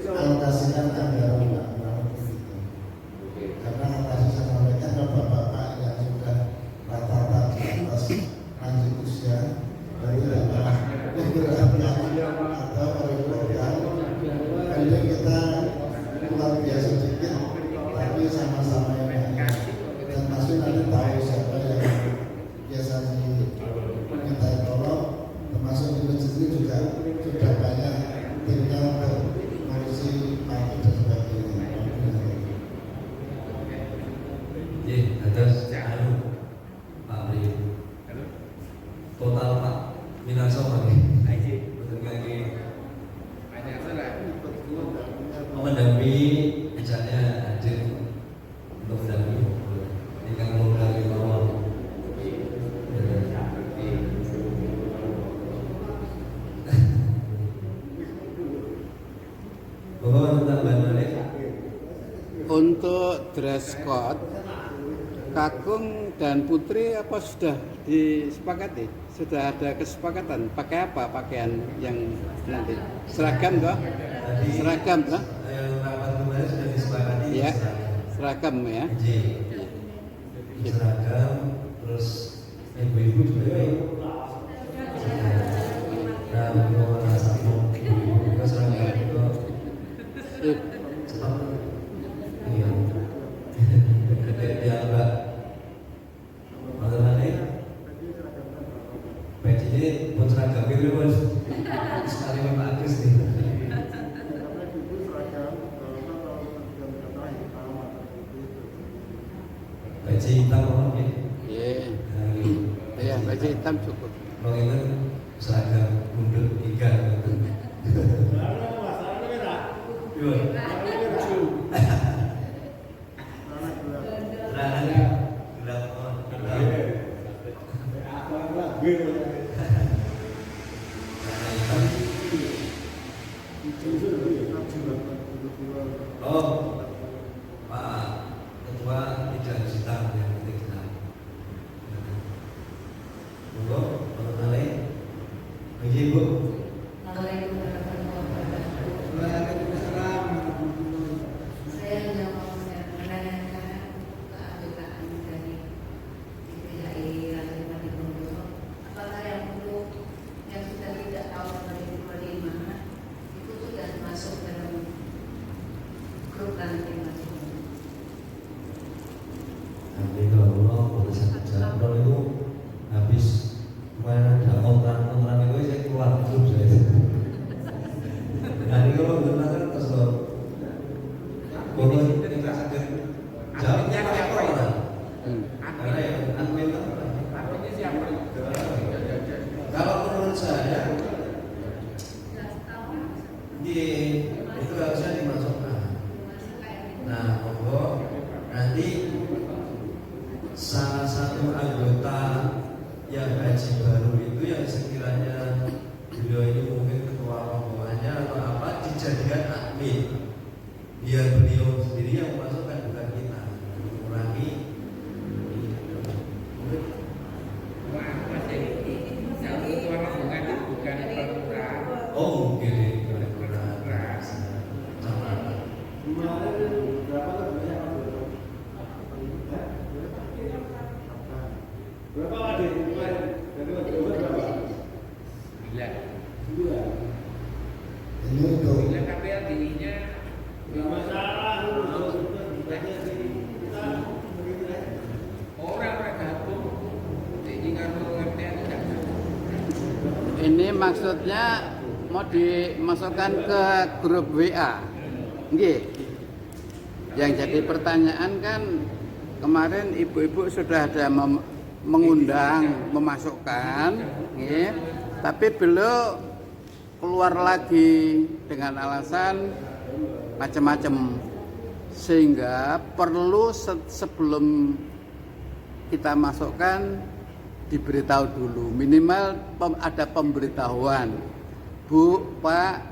alokasikan anggaran Pak karena alokasi sama mereka bapak-bapak yang sudah rata-rata di atas lanjut usia dari daerah atau program jadi kita luar biasa sedikit tapi sama-sama yang banyak dan pasti nanti tahu siapa yang biasanya minta tolong termasuk di masjid ini juga sudah banyak timnya untuk ngurusi partai dan sebagainya. Atas Pak Pri. Total Pak Minarso lagi. Betul lagi. Mendampingi misalnya hadir untuk mendampingi dengan mengulangi awal. Bapak tentang balik. Untuk dress code Kakung dan Putri apa sudah disepakati? Sudah ada kesepakatan pakai apa pakaian yang nanti? Seragam toh? Seragam toh? Yang rapat kemarin sudah disepakati. Ya, seragam ya. Seragam, terus ibu-ibu juga ya. Baju hitam apa ya? Iya, baju hitam cukup. Kalau itu seragam mundur 3 gitu. Oh, Pak Ketua tidak hitam yang penting hitam. Monggo, Pak lain. Bagi Ibu. Waalaikumsalam. Saya hanya mau menanyakan keanggotaan dari GPHI Rantai Pati Bungkulu. Apakah yang untuk yang sudah tidak tahu dari 25 itu sudah masuk dalam grup Rantai Pati Bungkulu? Nanti kalau Allah boleh saya itu habis kemarin ada kontrak itu saya keluar grup saya. Nanti kalau benar kan terus kalau kita sakit jawabnya apa orang? Karena yang admin adminnya siapa? Kalau menurut saya itu harusnya dimasukkan. Nah, monggo nanti salah satu anggota yang haji baru itu yang sekiranya beliau ini mungkin ketua rombongannya atau apa dijadikan admin biar beliau sendiri yang masukkan bukan kita mengurangi oh mungkin sama Ini maksudnya mau dimasukkan ke grup WA. Nggih. Yang jadi pertanyaan kan kemarin ibu-ibu sudah ada mengundang, memasukkan, nggih. Tapi beliau keluar lagi dengan alasan macam-macam, sehingga perlu sebelum kita masukkan diberitahu dulu, minimal ada pemberitahuan. Bu, Pak,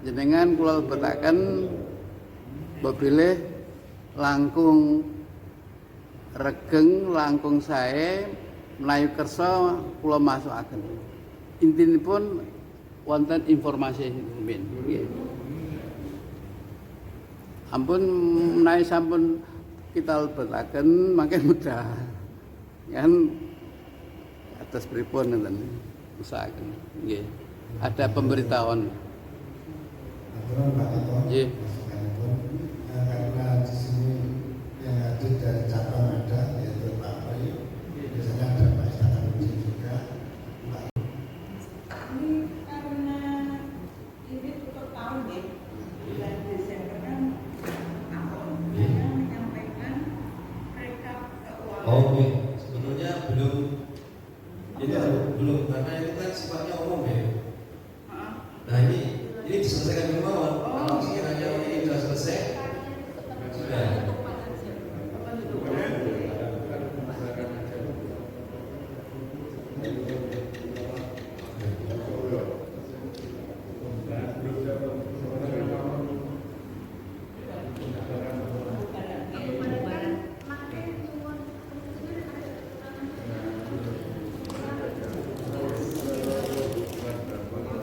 jenengan kula lebetaken bilih langkung regeng, langkung sae Melayu kersa kula masukaken. Intinipun wonten informasi rumin. Ampun menawi sampun kita lebetaken mangke mudah. Kan atas pripun ngeten usahaken. Nggih. Ada pemberitahuan. Aturan Pak Eko, Nggih. masukanipun, karena di sini yang hadir dari cabang ada yaitu Pak Pri, biasanya ada Pak Istakanuddin juga. Pak Ini karena ini tutup tahun ya, bulan Desember kan tahun, saya menyampaikan rekap keuangan. Oke, sebetulnya belum karena itu kan sifatnya umum ya. Nah ini diselesaikan dulu mawon. Kalau sekiranya ini sudah selesai, sudah.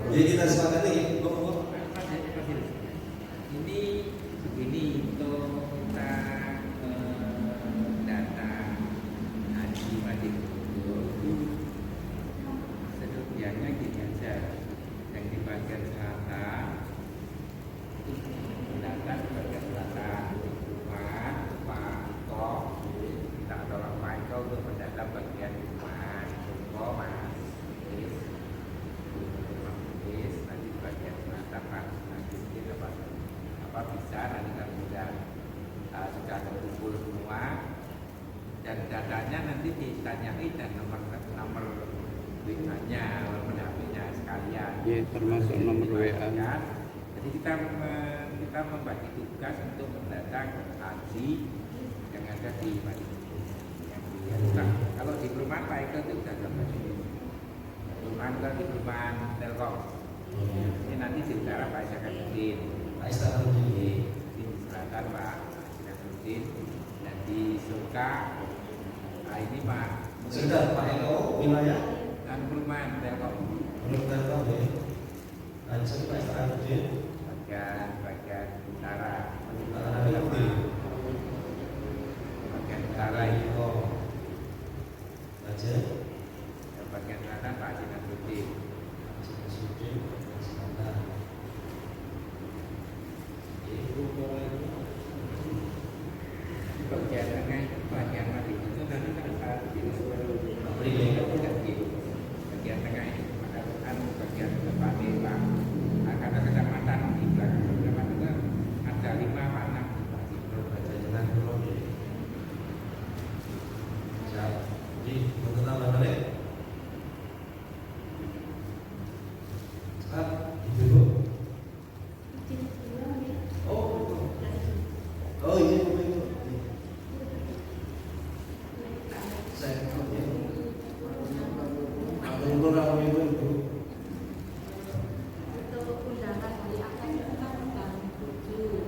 Jadi kita sepakati Ini begini untuk kita data haji wajib itu sederhananya gini aja, yang di bagian selatan data di bagian selatan Pak Eko, kita tolong Pak Eko untuk mendata bagian rumah Joko Mas nanti bagian selatan Pak, nanti kita apa bisa nanti kalau sudah terkumpul semua dan datanya nanti ditanyai dan nomor WA-nya, nomor HP-nya sekalian. Iya, termasuk nomor WA. Jadi kita membagi tugas untuk mendata haji yang ada di Madinah. Kalau di perumahan Pak Eko itu sudah ada perumahan Telkom. Ini nanti di utara Pak Istakanuddin, Pak Istakanuddin, di selatan Pak Istakanuddin, dan di Suka ini Pak. Sebentar Pak Eko wilayah Dan perumahan Telkom. belum Telkom ya. Langsung Pak Istakanuddin, bagian utara. Bagian utara itu. Aja. Bagian selatan Pak Istakanuddin. Bagian tengah itu bagian mati itu nanti pada saat itu bagian tengah itu bagian depan ini Pak. Karena kecamatan di belakang kecamatan itu ada 5 Pak 6. Jadi mengenal mana? Ibu. Oh iya itu. Saya untuk orang itu. Untuk undangan di akan tanggal 7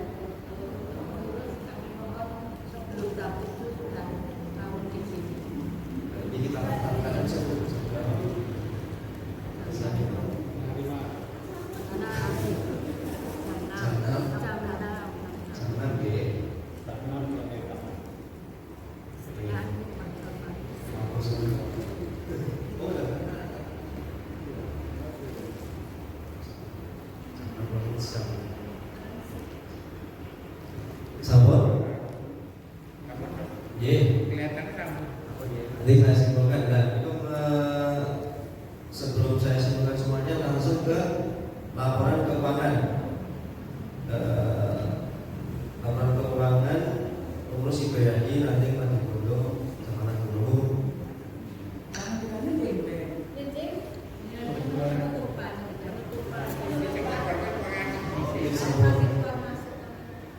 sebelum tahun itu sudah tahun di sini. Jadi kita lakukan sebelum Sambut. Kelihatan kamu. Nanti saya simpulkan dan itu sebelum saya simpulkan semuanya langsung ke laporan keuangan. Laporan keuangan pengurus IPHI nanti Madi Bondo sama Guru.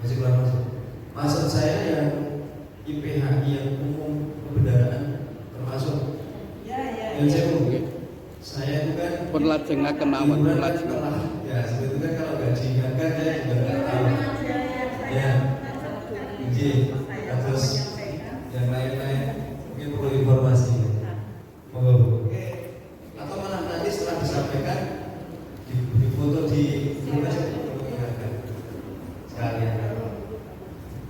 Masih kurang masuk. Maksud saya yang IPHI yang umum kebendaraan termasuk. Yang saya mungkin saya itu kan Perlajengaken mawon, perlajengaken. ya sebetulnya kalau gaji kan saya juga nggak tahu. Ya, terus yang lain-lain mungkin perlu informasi. Monggo Bu. Atau malah nanti setelah disampaikan di foto di rumah saya mengingatkan sekalian.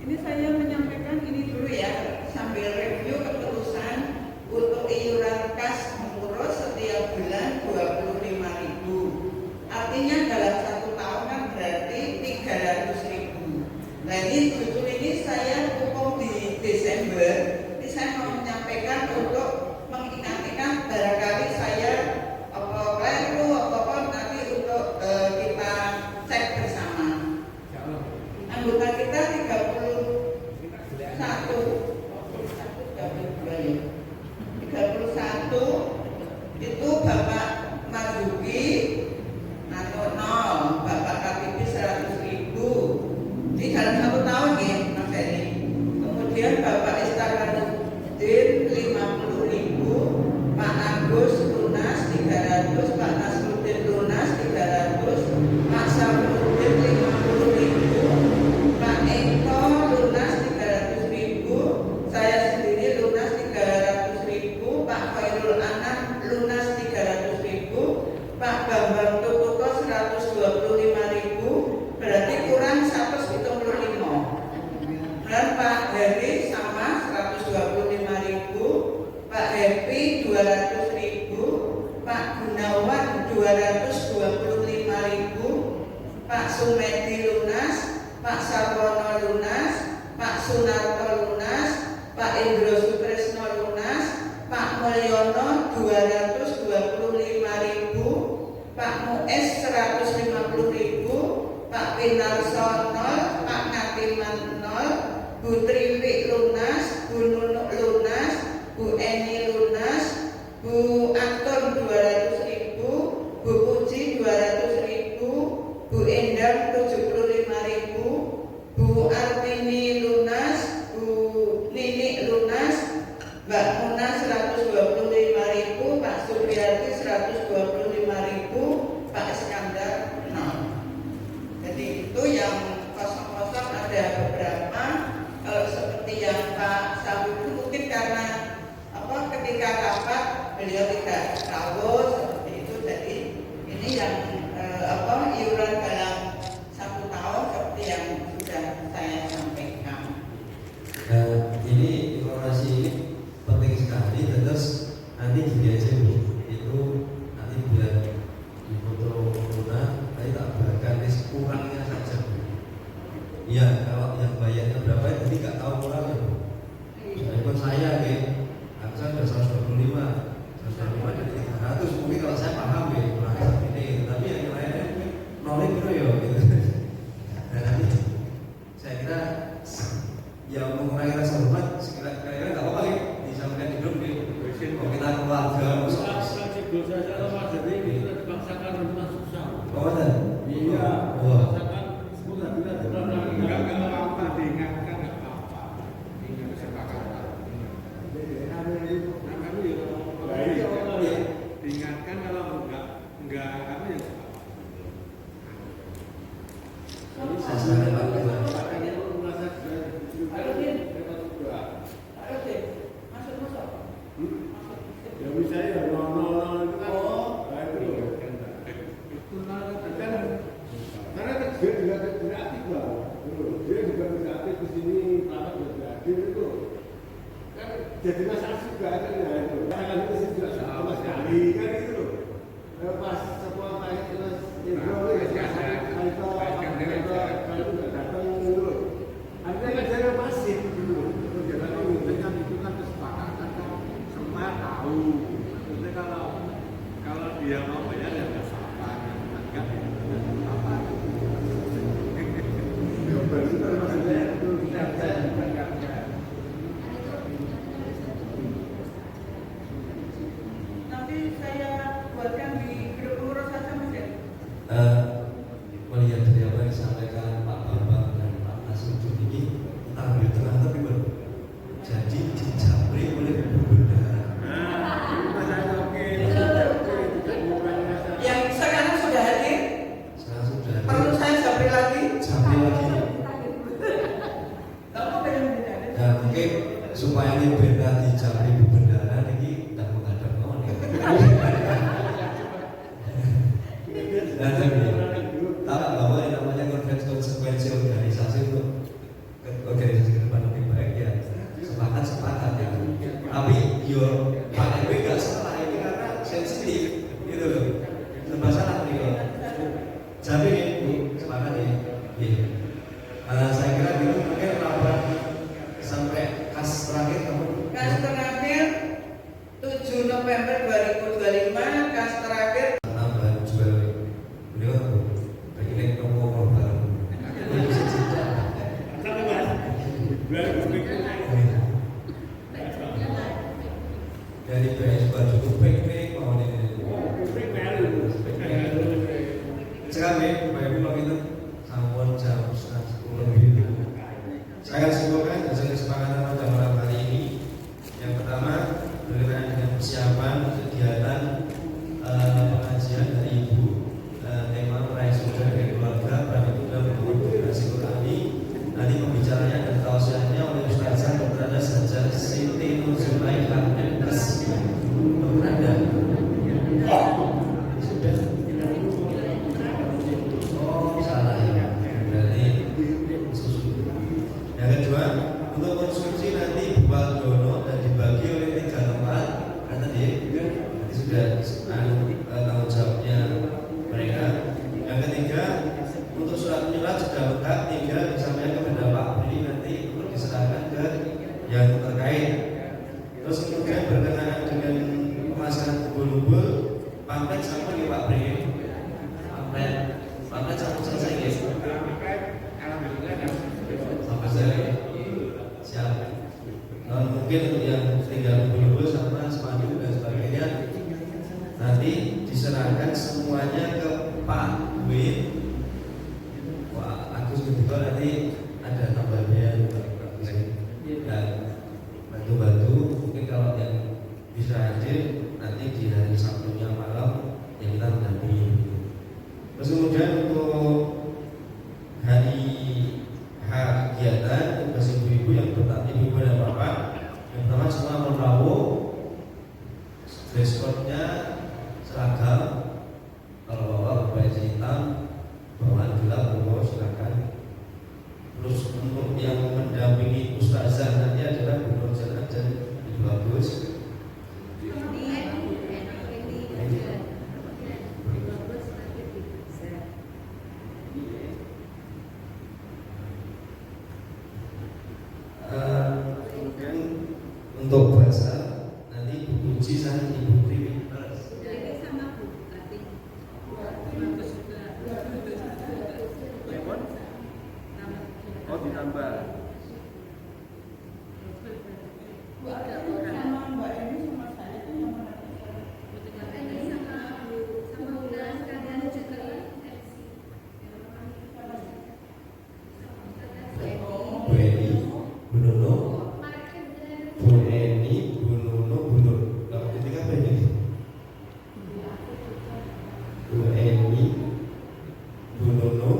Ini saya menyampaikan ini dulu ya, sambil review keputusan untuk iuran kas pengurus setiap bulan 25.000. Artinya dalam 1 tahun kan berarti 300.000. Nah ini justru ini saya hukum di Desember, ini saya mau menyampaikan untuk mengingatkan barangkali saya keliru apa nanti untuk kita cek bersama. Anggota kita 31 itu Bapak Marzuki atau 0, Bapak KTP 100.000 di dalam 1 tahun ya Mas Heri. Kemudian Bapak Istakaruddin 50.000, Pak Agus lunas 300, Pak Nasruddin lunas 300, Pak Samruddin 50.000, Pak Eko lunas 300.000, saya sendiri lunas 300.000, Pak Khairul Anam lunas 300.000, Pak Bambang Tutuko 125.000, berarti kurang 175. Dan Pak Heri sama 125.000, Pak Happy 200.000, Pak Gunawan 225.000, Pak Sumedi lunas, Pak Sarwono lunas, Pak Sunarto lunas, Pak Indro Sutresno lunas, Pak Mulyono 225.000, Pak Mues 150.000, Pak Pinarso 0, Pak Ngatiman 0, Bu Triwi lunas, Bu Nunuk lunas, Bu Eni lunas, Bu Anton 200.000, Bu Puji 200.000, Bu Endang 75.000, Bu Artini lunas, Bu Nini lunas, Mbak Muna 125.000, Pak Supriyati 125.000, Pak Iskandar 0. Jadi itu yang kosong-kosong ada beberapa. Seperti yang Pak Sawi itu mungkin karena ketika rapat beliau tidak tahu seperti itu. Jadi ini yang iuran dalam 1 tahun seperti yang sudah saya sampaikan. Ini informasi ini penting sekali, terus nanti gini aja Bu, itu nanti biar di foto Luna, nanti tak berikan list kurangnya saja Bu. Iya, kalau yang bayarnya berapa jadi nggak tahu kurangnya Bu. Walaupun saya saya sudah 125 jadi 300, mungkin kalau saya paham kurangnya seperti ini, tapi yang lainnya mungkin nolnya gitu gitu. Dan nanti saya kira yang mengurangi rasa hormat sekira-kira nggak apa-apa disampaikan di grup kalau kita keluarga Iya. Wah. Diingatkan kalau enggak apa ya. Saya sarankan Pak Ketua. Ya bisa ya, nol itu kan. Itu nol kan. Karena dia juga tidak aktif lah. Dia juga tidak aktif di sini, rapat juga hadir itu. Kan jadi masalah juga kan ya itu. Karena itu juga sama sekali kan itu. Pas semua naik terus Indro itu datang dulu. Artinya kan saya masif dulu. Jangan menunjukkan itu kan kesepakatan kan semua tahu. Maksudnya kalau dia mau ya Nanti saya buatkan di grup pengurus saja Mas ya. Melihat dari apa yang disampaikan Pak Bambang dan Pak Nasruddin ini, kita ambil tengah tapi baru jadi dijabri oleh bendahara. Yang sekarang sudah hadir, Sekarang sudah ada. perlu saya jabri lagi. Jabri lagi. Kamu pengen mendengar? Ya mungkin supaya ini benda dijabri bendahara ini tidak menghadap kawan ya. Dan tahu bahwa yang namanya konsekuensi organisasi untuk organisasi ke depan lebih baik ya sepakat ya. Tapi yo Pak RW nggak salah ini karena sensitif gitu loh. Serba salah nih. Jadi Bu sepakat ya. Saya kira itu mungkin laporan sampai kas terakhir kamu. Kas terakhir 7 November 2025, kas terakhir Nambah jual beliau pengen ngomong baru. Dari BS baju baik-baik mau nih. Sekarang Bapak Ibu kita sampun jam 10 lebih. Saya akan simpulkan hasil kesepakatan pada malam hari ini. Yang pertama berkaitan dengan persiapan kegiatan pengajian dari Ibu tema meraih surga dari keluarga Pramituda Pembangunan Silaturahmi. Nanti pembicaranya dan tausiahnya oleh Ustazah Dr. Anda Saja Siti Nursulaiha MS. Dr. Anda sudah. Oh salah ya. Berarti susu. Yang kedua untuk konsumsi nanti buat dono dan dibagi oleh 3 tempat. Kan tadi sudah tanggung jawabnya mereka. Yang ketiga untuk surat menyurat sudah lengkap, tinggal disampaikan kepada Pak Bri nanti untuk diserahkan ke yang terkait. Terus kemudian berkenaan dengan pemasangan bubur-bubur pamflet sama nih Pak Bri. Pamflet sama selesai guys. Sampai saya siap. Mungkin untuk yang tinggal bubur sama spanduk dan sebagainya nanti diserahkan semuanya ke Pak Win. Wah, Agus kebetulan nanti ada tambahannya dan bantu-bantu mungkin kalau yang bisa hadir nanti di hari Sabtunya malam yang kita mendampingi. Terus kemudian untuk hari kegiatan tugas ibu-ibu yang bertanya ibu dan bapak, yang pertama semua merawat dress code-nya seragam. Kalau bapak berbaju hitam, bawaan gelap, bawa silakan. Terus untuk yang mendampingi ustazah nanti adalah Bu Nur Jalan dan Ibu Agus. Kemudian untuk bahasa nanti Ibu Kunci sama Ibu Tri. Oh ditambah. sama Mbak Eni sama saya itu yang mana? Bu Eni, Bu Nono, Bu Eni, Bu Nono, Bu Nur. Kalau ketika apa ini? Bu Eni, Bu Nono,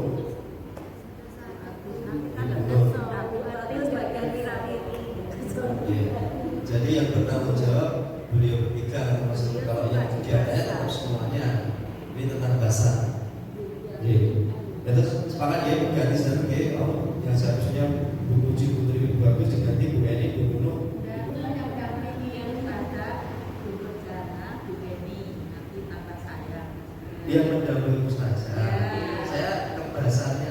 jadi yang bertanggung jawab beliau bertiga, termasuk kalau yang kegiatannya semuanya ini tentang bahasa. Itu sepakat ya ganti satu ya, yang seharusnya Bu Puji Putri Ibu Agus diganti Bu Eni, Bu Nono. Dia mendampingi ustazah. Saya ke bahasanya.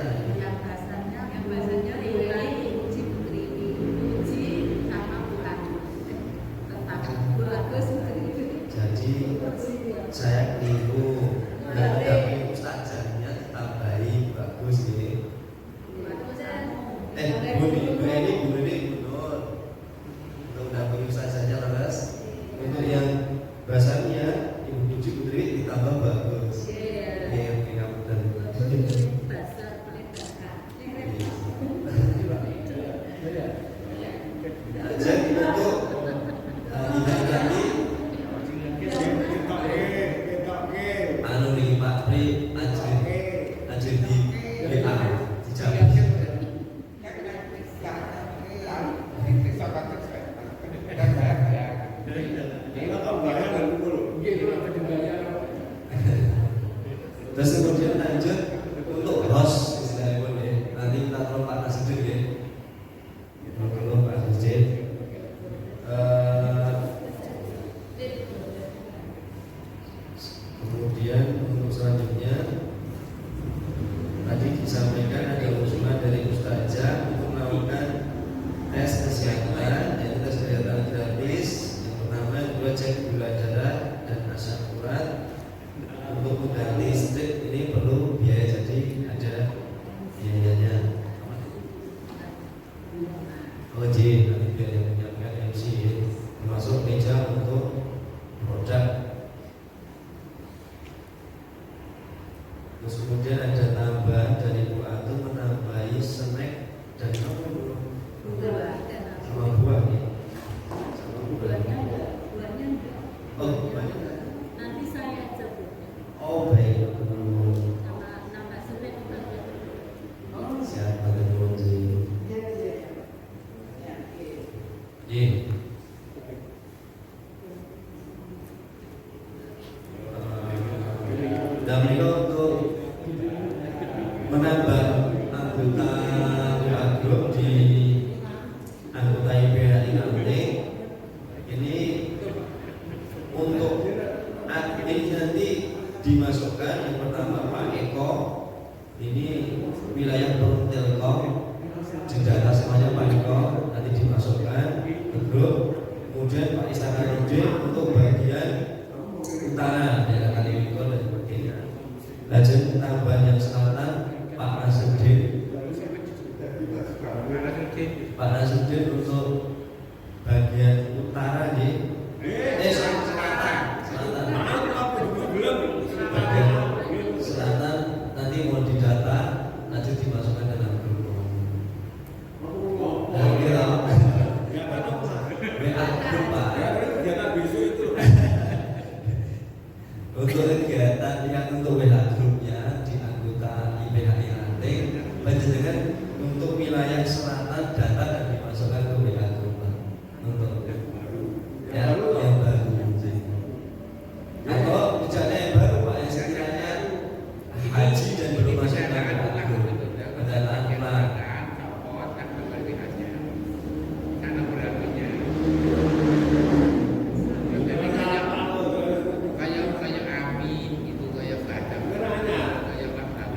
Jadi saya keliru mendampingi ustazah. Terus kemudian lanjut untuk host istilahnya pun ya. Nanti kita tolong Pak Nasir ya. Tolong Pak Nasir. Kemudian untuk selanjutnya tadi disampaikan ada usulan dari Ustazah untuk melakukan tes kesehatan, yaitu tes kesehatan gratis. Yang pertama, kedua cek gula darah dan asam urat. Untuk modal listrik ini perlu biaya, jadi ada biayanya. OJ nanti biaya menyiapkan MC, termasuk meja untuk produk. Terus kemudian ada tambahan dari Bu Atu menambahi snack dan apa dulu? Sama buah ya. Sama buahnya ada, buahnya enggak. Oh, buahnya. Nanti saya aja Bu. Oh baik. Nama snack saja. Oh siapa yang sih? Iya. Dan mereka untuk menambah anggota grup di anggota IPHI nanti ini untuk admin nanti dimasukkan. Yang pertama Pak Eko, ini wilayah Perum Telkom, di data semuanya Pak Eko nanti dimasukkan ke grup. Kemudian Pak Istana Rode untuk bagian utara daerah Kaliwikor dan sebagainya. Lanjut tambahan yang selatan Pak Nasruddin. Pak Nasruddin untuk bagian utara di selatan. Bagian selatan nanti mau didata, nanti dimasukkan dalam grup. WA grup Pak. Untuk kegiatan yang untuk WA grupnya di anggota IPHI nanti penjenengan untuk wilayah selatan data dan dimasukkan ke WA grup untuk yang baru. Atau bicara yang baru Pak, yang sekiranya haji dan belum masuk ke WA grup pendataan pulang.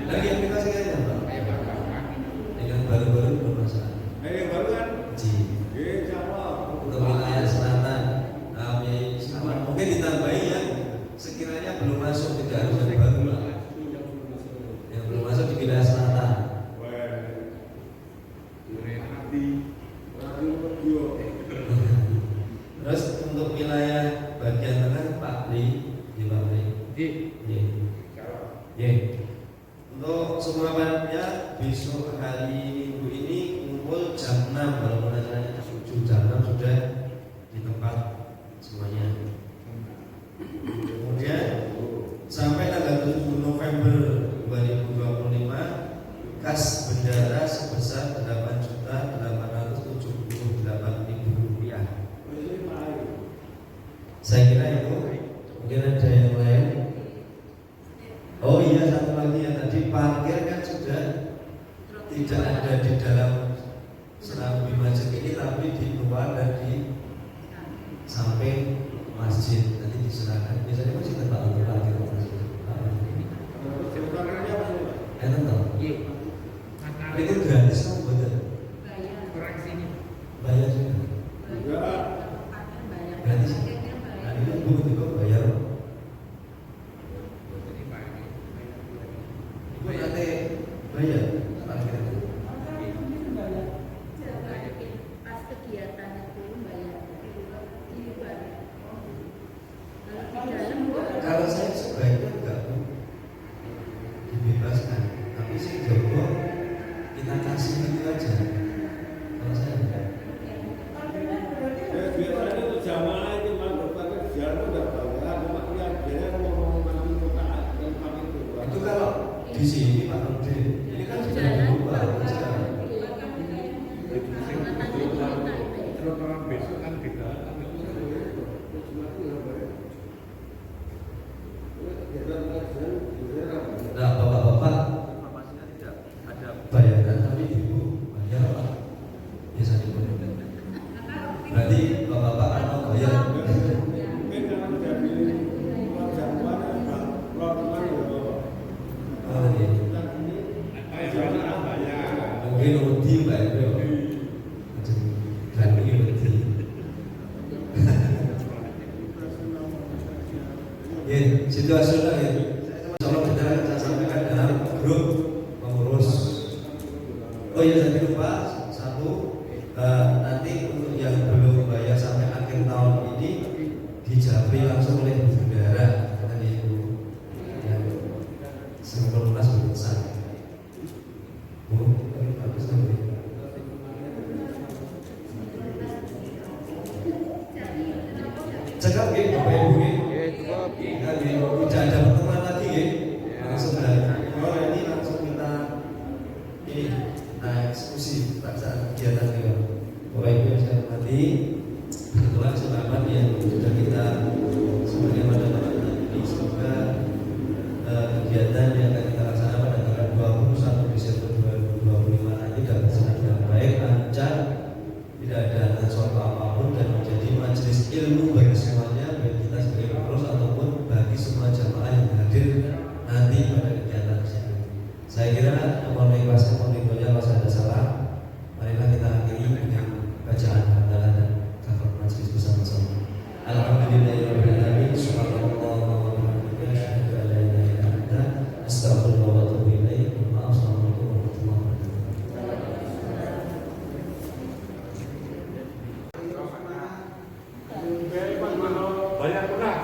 Lagi aplikasi aja Pak. Yang baru-baru belum masalah. Untuk wilayah selatan, mungkin ditambahi yang sekiranya belum masuk, tidak harus yang baru Pak. Yang belum masuk di wilayah selatan. Terus untuk wilayah bagian tengah Pak Li, di Pak Li. Untuk semua panitia besok hari Minggu ini kumpul jam 6, kalau mulai 7 jam 6 sudah di tempat semuanya. Kemudian sampai tanggal 7 November 2025 kas bendara sebesar Rp8.878.000. Saya kira itu. Mungkin ada yang lain. Oh iya, satu lagi yang tadi parkir kan sudah tidak ada di dalam Serambi Masjid ini, tapi di luar dan di samping masjid. Nanti diserahkan. Biasanya masih tempat untuk parkir masjid. Itu gratis kan buat bayar juga. Gratis. Nah ini Bu juga bayar. Ibu nanti bayar parkir itu. Pas kegiatan itu bayar. Kalau saya sebaiknya enggak Bu, dibebaskan. Tapi si Joko kita kasih itu aja. Kalau saya enggak. Biasanya itu jamaah itu malah berpakai siaran enggak tahu ya, cuma dia ngomong nanti mukaan dan pamit itu. Itu kalau di sini Pak Rudi, ini kan sudah berubah sekarang. Kalau besok kan beda. Kita Mbak Ebro. Dan ini wedi. Ya, situasional ya. Insyaallah kita akan sampaikan dalam grup pengurus. Oh iya, jangan lupa satu, nanti untuk yang belum bayar sampai akhir tahun ini dijabri langsung oleh Bu Bendara kan Ibu yang sempurna sebesar. Bu, bagus kan? Cakap ya, Bapak Ibu ya. Tidak ada pertemuan lagi ya. Langsung dari ini langsung kita ini eksekusi pelaksanaan kegiatan kita. Bapak Ibu yang saya hormati, kebetulan selamat yang sudah kita sebagaimana ini semoga kegiatan yang akan kita laksanakan pada tanggal 21 Desember 2025 nanti dapat berjalan dengan baik, lancar, tidak ada suatu apapun dan menjadi majelis ilmu bagi semuanya, baik kita sebagai pengurus ataupun bagi semua jamaah yang hadir nanti pada kegiatan tersebut. Saya kira mohon ikhlaskan, mohon ridhonya kalau ada salah. Marilah kita akhiri dengan bacaan hamdalah dan kafar majelis bersama-sama. Alhamdulillahirabbil alamin. Subhanallah wa bihamdihi asyhadu an la ilaha illa anta astaghfirullah wa atubu ilaik. Assalamualaikum warahmatullahi wabarakatuh. Banyak pernah.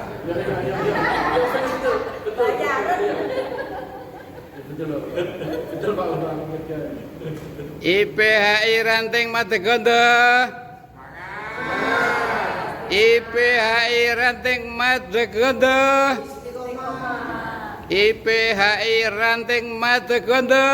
Betul Pak Ustaz. IPHI Ranting Madegondo. IPHI Ranting Madegondo. IPHI Ranting Madegondo.